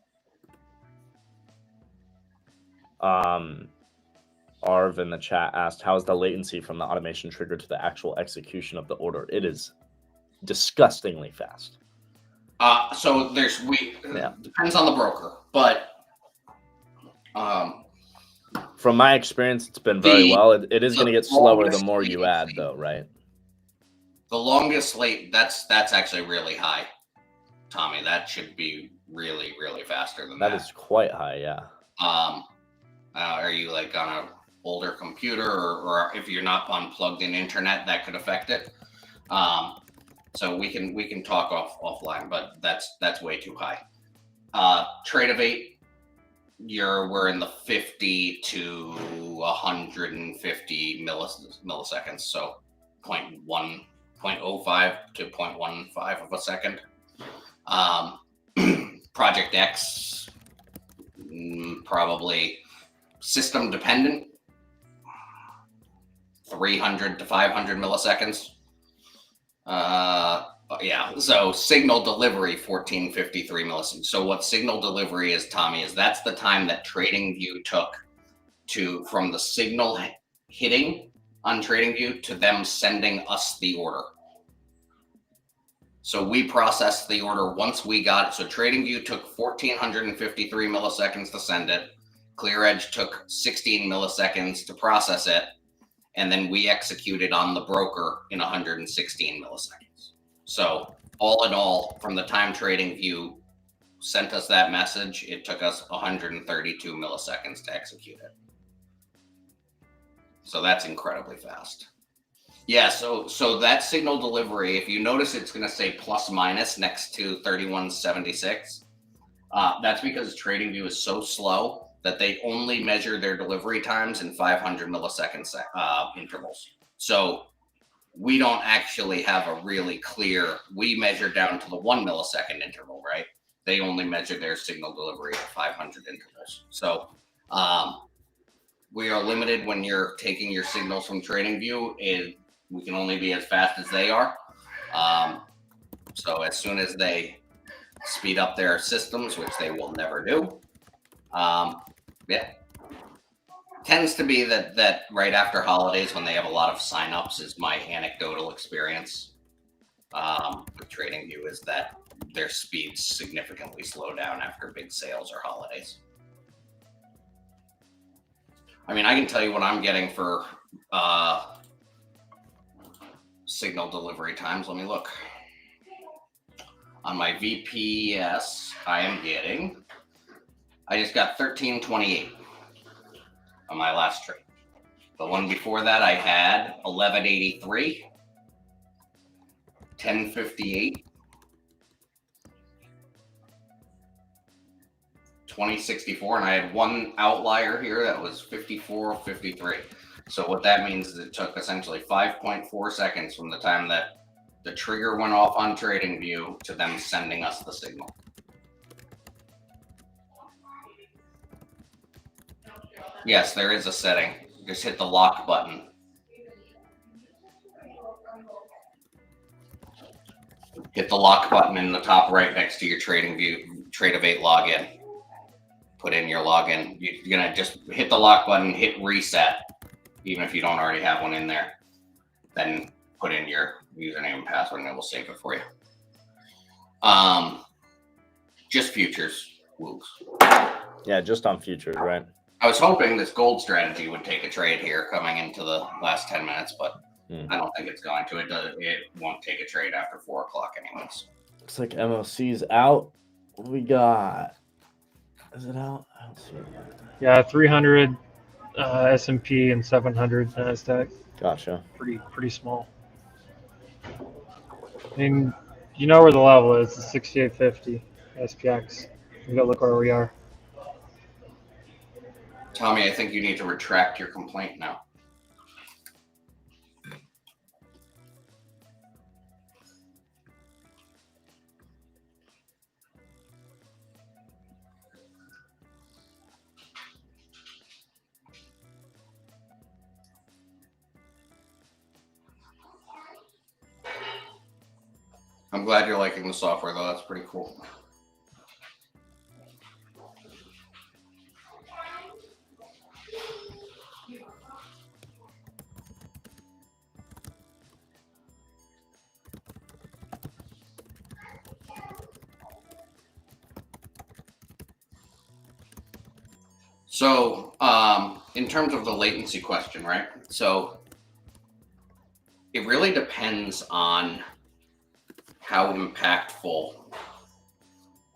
Arv in the chat asked, how's the latency from the automation trigger to the actual execution of the order? It is disgustingly fast. So depends on the broker, but from my experience, it's been very well. It is going to get slower the more you add, though, right? The longest that's actually really high, Tommy. That should be really, really faster than that. That is quite high, yeah. Are you like on an older computer, or if you're not on plugged-in internet, that could affect it. So we can talk offline, but that's way too high. Tradify, we're in the 50 to 150 milliseconds, so 0.05 to 0.15 of a second. Project X, probably system dependent, 300 to 500 milliseconds. Yeah, so signal delivery, 1453 milliseconds. So what signal delivery is, Tommy, is that's the time that TradingView took from the signal hitting on TradingView to them sending us the order. So we processed the order once we got it. So TradingView took 1453 milliseconds to send it. ClearEdge took 16 milliseconds to process it. And then we executed on the broker in 116 milliseconds. So all in all, from the time TradingView sent us that message, it took us 132 milliseconds to execute it. So that's incredibly fast. Yeah, so that signal delivery, if you notice, it's going to say plus minus next to 3176. That's because TradingView is so slow that they only measure their delivery times in 500 millisecond intervals. So we don't actually have a really clear, we measure down to the 1 millisecond interval, right? They only measure their signal delivery at 500 intervals. So we are limited when you're taking your signals from TradingView. We can only be as fast as they are. So as soon as they speed up their systems, which they will never do, yeah, tends to be that right after holidays, when they have a lot of signups, is my anecdotal experience with TradingView, is that their speeds significantly slow down after big sales or holidays. I mean, I can tell you what I'm getting for signal delivery times. Let me look. On my VPS, I just got 1328 on my last trade. The one before that, I had 1183, 1058, 2064, and I had one outlier here that was 5453. So what that means is it took essentially 5.4 seconds from the time that the trigger went off on TradingView to them sending us the signal. Yes, there is a setting. Just hit the lock button. Hit the lock button in the top right next to your TradingView Tradify login. Put in your login. You're gonna just hit the lock button, hit reset, even if you don't already have one in there. Then put in your username and password, and it will save it for you. Just futures. Whoops. Yeah, just on futures, right? I was hoping this gold strategy would take a trade here coming into the last 10 minutes, but I don't think it's going to. It won't take a trade after 4 o'clock anyways. Looks like MOC's out. What do we got? Is it out? I don't see it. Yeah, 300 S&P and 700 NASDAQ. Gotcha. Pretty small. I mean, you know where the level is. It's 6850 SPX. You gotta look where we are. Tommy, I think you need to retract your complaint now. I'm glad you're liking the software, though. That's pretty cool. So, in terms of the latency question, right? So, it really depends on how impactful.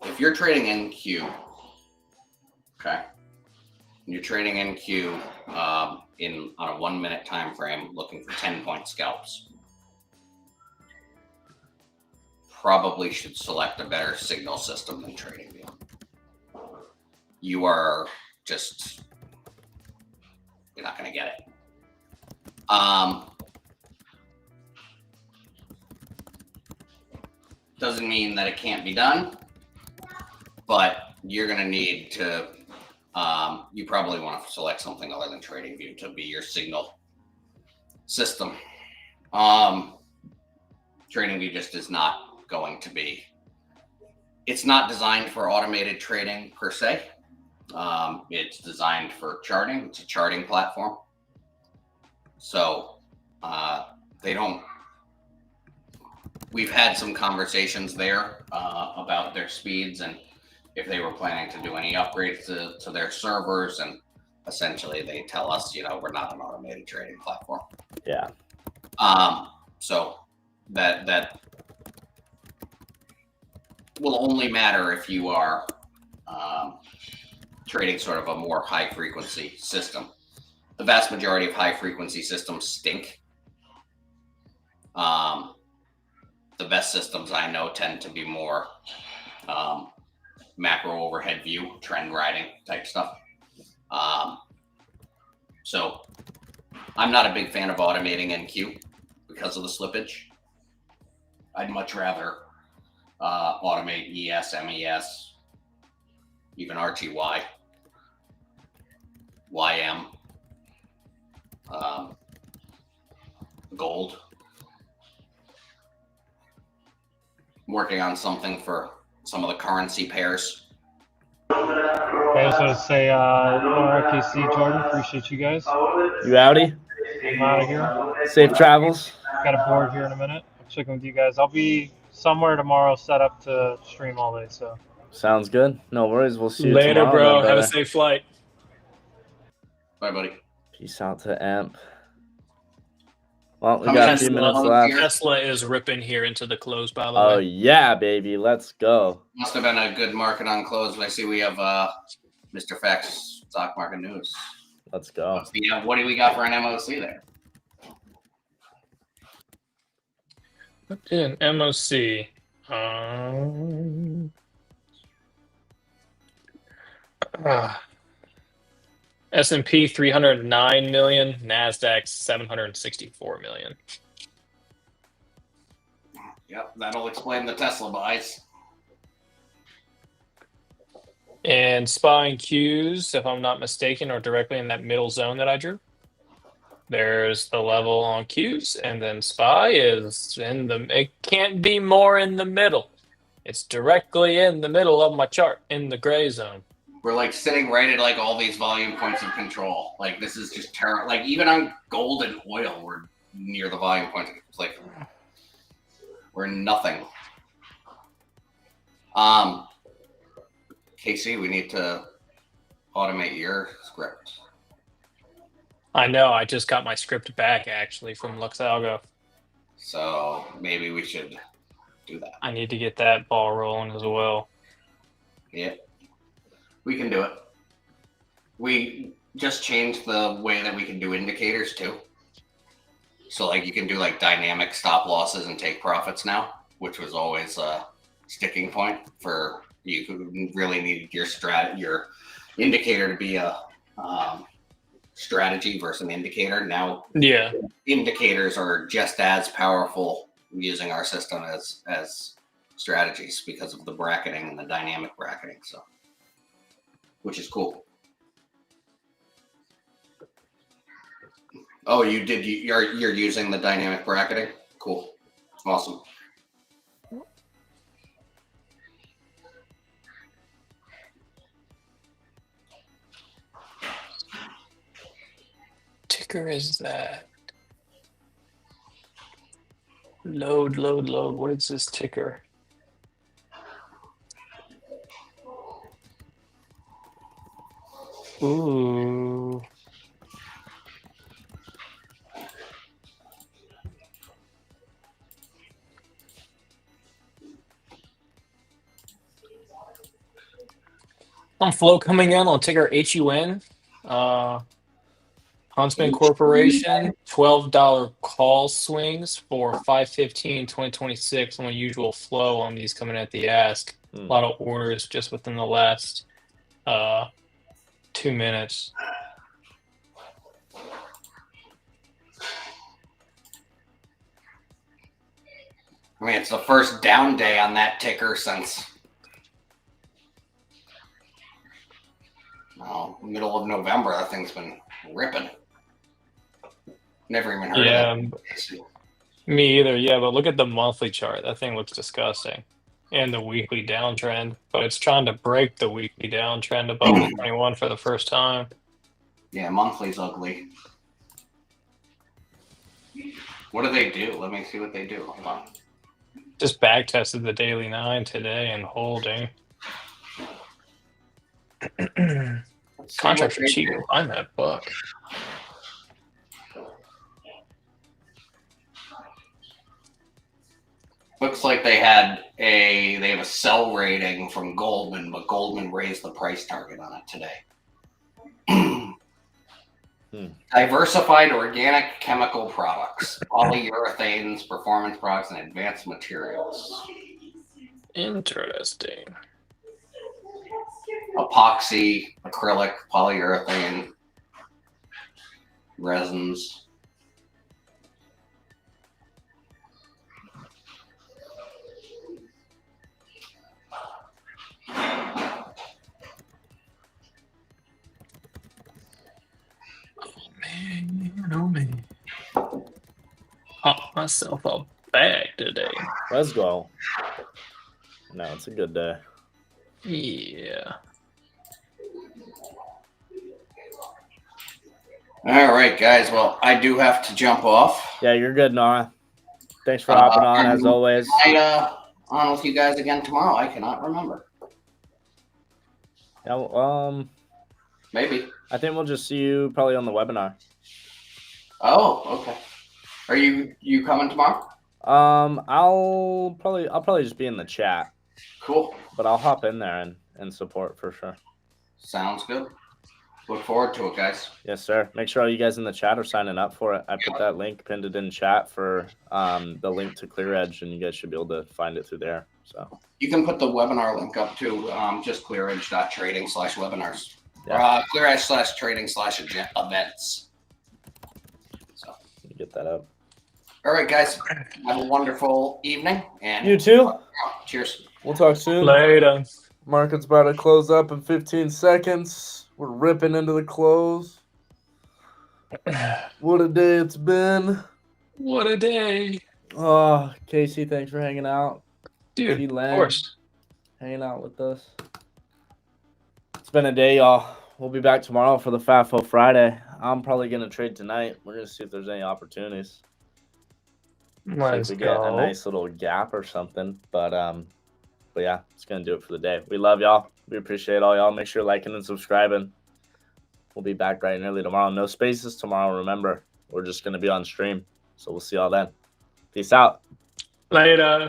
If you're trading NQ, okay, you're trading NQ on a 1 minute time frame, looking for 10-point scalps, probably should select a better signal system than TradingView. You are just, you're not going to get it. Doesn't mean that it can't be done, but you're going to need to, you probably want to select something other than TradingView to be your signal system. TradingView just is not going to be, it's not designed for automated trading per se. It's designed for charting. It's a charting platform. So they don't, we've had some conversations there about their speeds and if they were planning to do any upgrades to their servers, and essentially they tell us, you know, we're not an automated trading platform. Yeah. So that will only matter if you are trading sort of a more high frequency system. The vast majority of high frequency systems stink. The best systems I know tend to be more macro overhead view, trend riding type stuff. So I'm not a big fan of automating NQ because of the slippage. I'd much rather automate ES, MES, even RTY, YM, gold. I'm working on something for some of the currency pairs. Okay, I just want to say, RIPC, Jordan, appreciate you guys. You outie? I'm out of here. Safe travels. Got a board here in a minute. I'm checking with you guys. I'll be somewhere tomorrow set up to stream all day, so. Sounds good. No worries. We'll see you Later, tomorrow. bro. Then, Have a brother. safe flight. Bye, buddy. Peace out to Amp. Well, we How got many a few Tesla minutes close left. here? Tesla is ripping here into the close, by the Oh, way. yeah, baby. Let's go. Must have been a good market on close. I see we have Mr. Facts stock market news. Let's go. What do we got for an MOC there? What did an MOC? S&P 309 million, NASDAQ 764 million. Yep, that'll explain the Tesla buys. And SPY and Qs, if I'm not mistaken, are directly in that middle zone that I drew. There's the level on Qs, and then SPY is in the, it can't be more in the middle. It's directly in the middle of my chart, in the gray zone. We're like sitting right at like all these volume points of control. Like this is just terrible. Like even on gold and oil, we're near the volume points. It's like we're nothing. Casey, we need to automate your script. I know, I just got my script back actually from LuxAlgo. So maybe we should do that. I need to get that ball rolling as well. Yeah, we can do it. We just changed the way that we can do indicators too. So like you can do like dynamic stop losses and take profits now. which was always a sticking point for you who really needed your indicator to be a strategy versus an indicator. Now, Yeah. indicators are just as powerful using our system as strategies because of the bracketing and the dynamic bracketing. So, which is cool. Oh, you did. You're using the dynamic bracketing. Cool. Awesome. Ticker is that? Load. What is this ticker? Ooh. Some flow coming in on ticker HUN. Huntsman Corporation, $12 call swings for 5/15/2026. Unusual flow on these coming at the ask. A lot of orders just within the last 2 minutes. I mean, it's the first down day on that ticker since middle of November. That thing's been ripping. Never even heard of it. Me either. Yeah, but look at the monthly chart. That thing looks disgusting. And the weekly downtrend. But it's trying to break the weekly downtrend above the 21 for the first time. Yeah, monthly's ugly. What do they do? Let me see what they do. Hold on. Just back tested the daily 9 today and holding. Contracts are cheap. I'm at buck. Looks like they have a sell rating from Goldman, but Goldman raised the price target on it today. Diversified organic chemical products, polyurethanes, performance products, and advanced materials. Interesting. Epoxy, acrylic, polyurethane, resins. Oh man. Popped myself a bag today. Let's go. No, it's a good day. Yeah. All right, guys. Well, I do have to jump off. Yeah, you're good, Nora. Thanks for hopping on, as always. On with you guys again tomorrow. I cannot remember. Yeah, maybe. I think we'll just see you probably on the webinar. Oh, okay. Are you coming tomorrow? I'll probably just be in the chat. Cool. But I'll hop in there and support for sure. Sounds good. Look forward to it, guys. Yes, sir. Make sure all you guys in the chat are signing up for it. I put that link pinned it in chat for the link to ClearEdge, and you guys should be able to find it through there. So you can put the webinar link up to just clearedge.trading/webinars. Yeah. clearedge/trading/events. So you get that up. All right, guys. Have a wonderful evening. And you too. Cheers. We'll talk soon. Later. Market's about to close up in 15 seconds. We're ripping into the close. What a day it's been. What a day. Oh, Casey, thanks for hanging out. Dude, of course. Hanging out with us. It's been a day, y'all. We'll be back tomorrow for the FAFO Friday. I'm probably going to trade tonight. We're going to see if there's any opportunities. Let's see if we get a go. nice little gap or something. But yeah, it's going to do it for the day. We love y'all. We appreciate all y'all. Make sure you're liking and subscribing. We'll be back bright and early tomorrow. No spaces tomorrow, remember. We're just going to be on stream. So we'll see y'all then. Peace out. Later.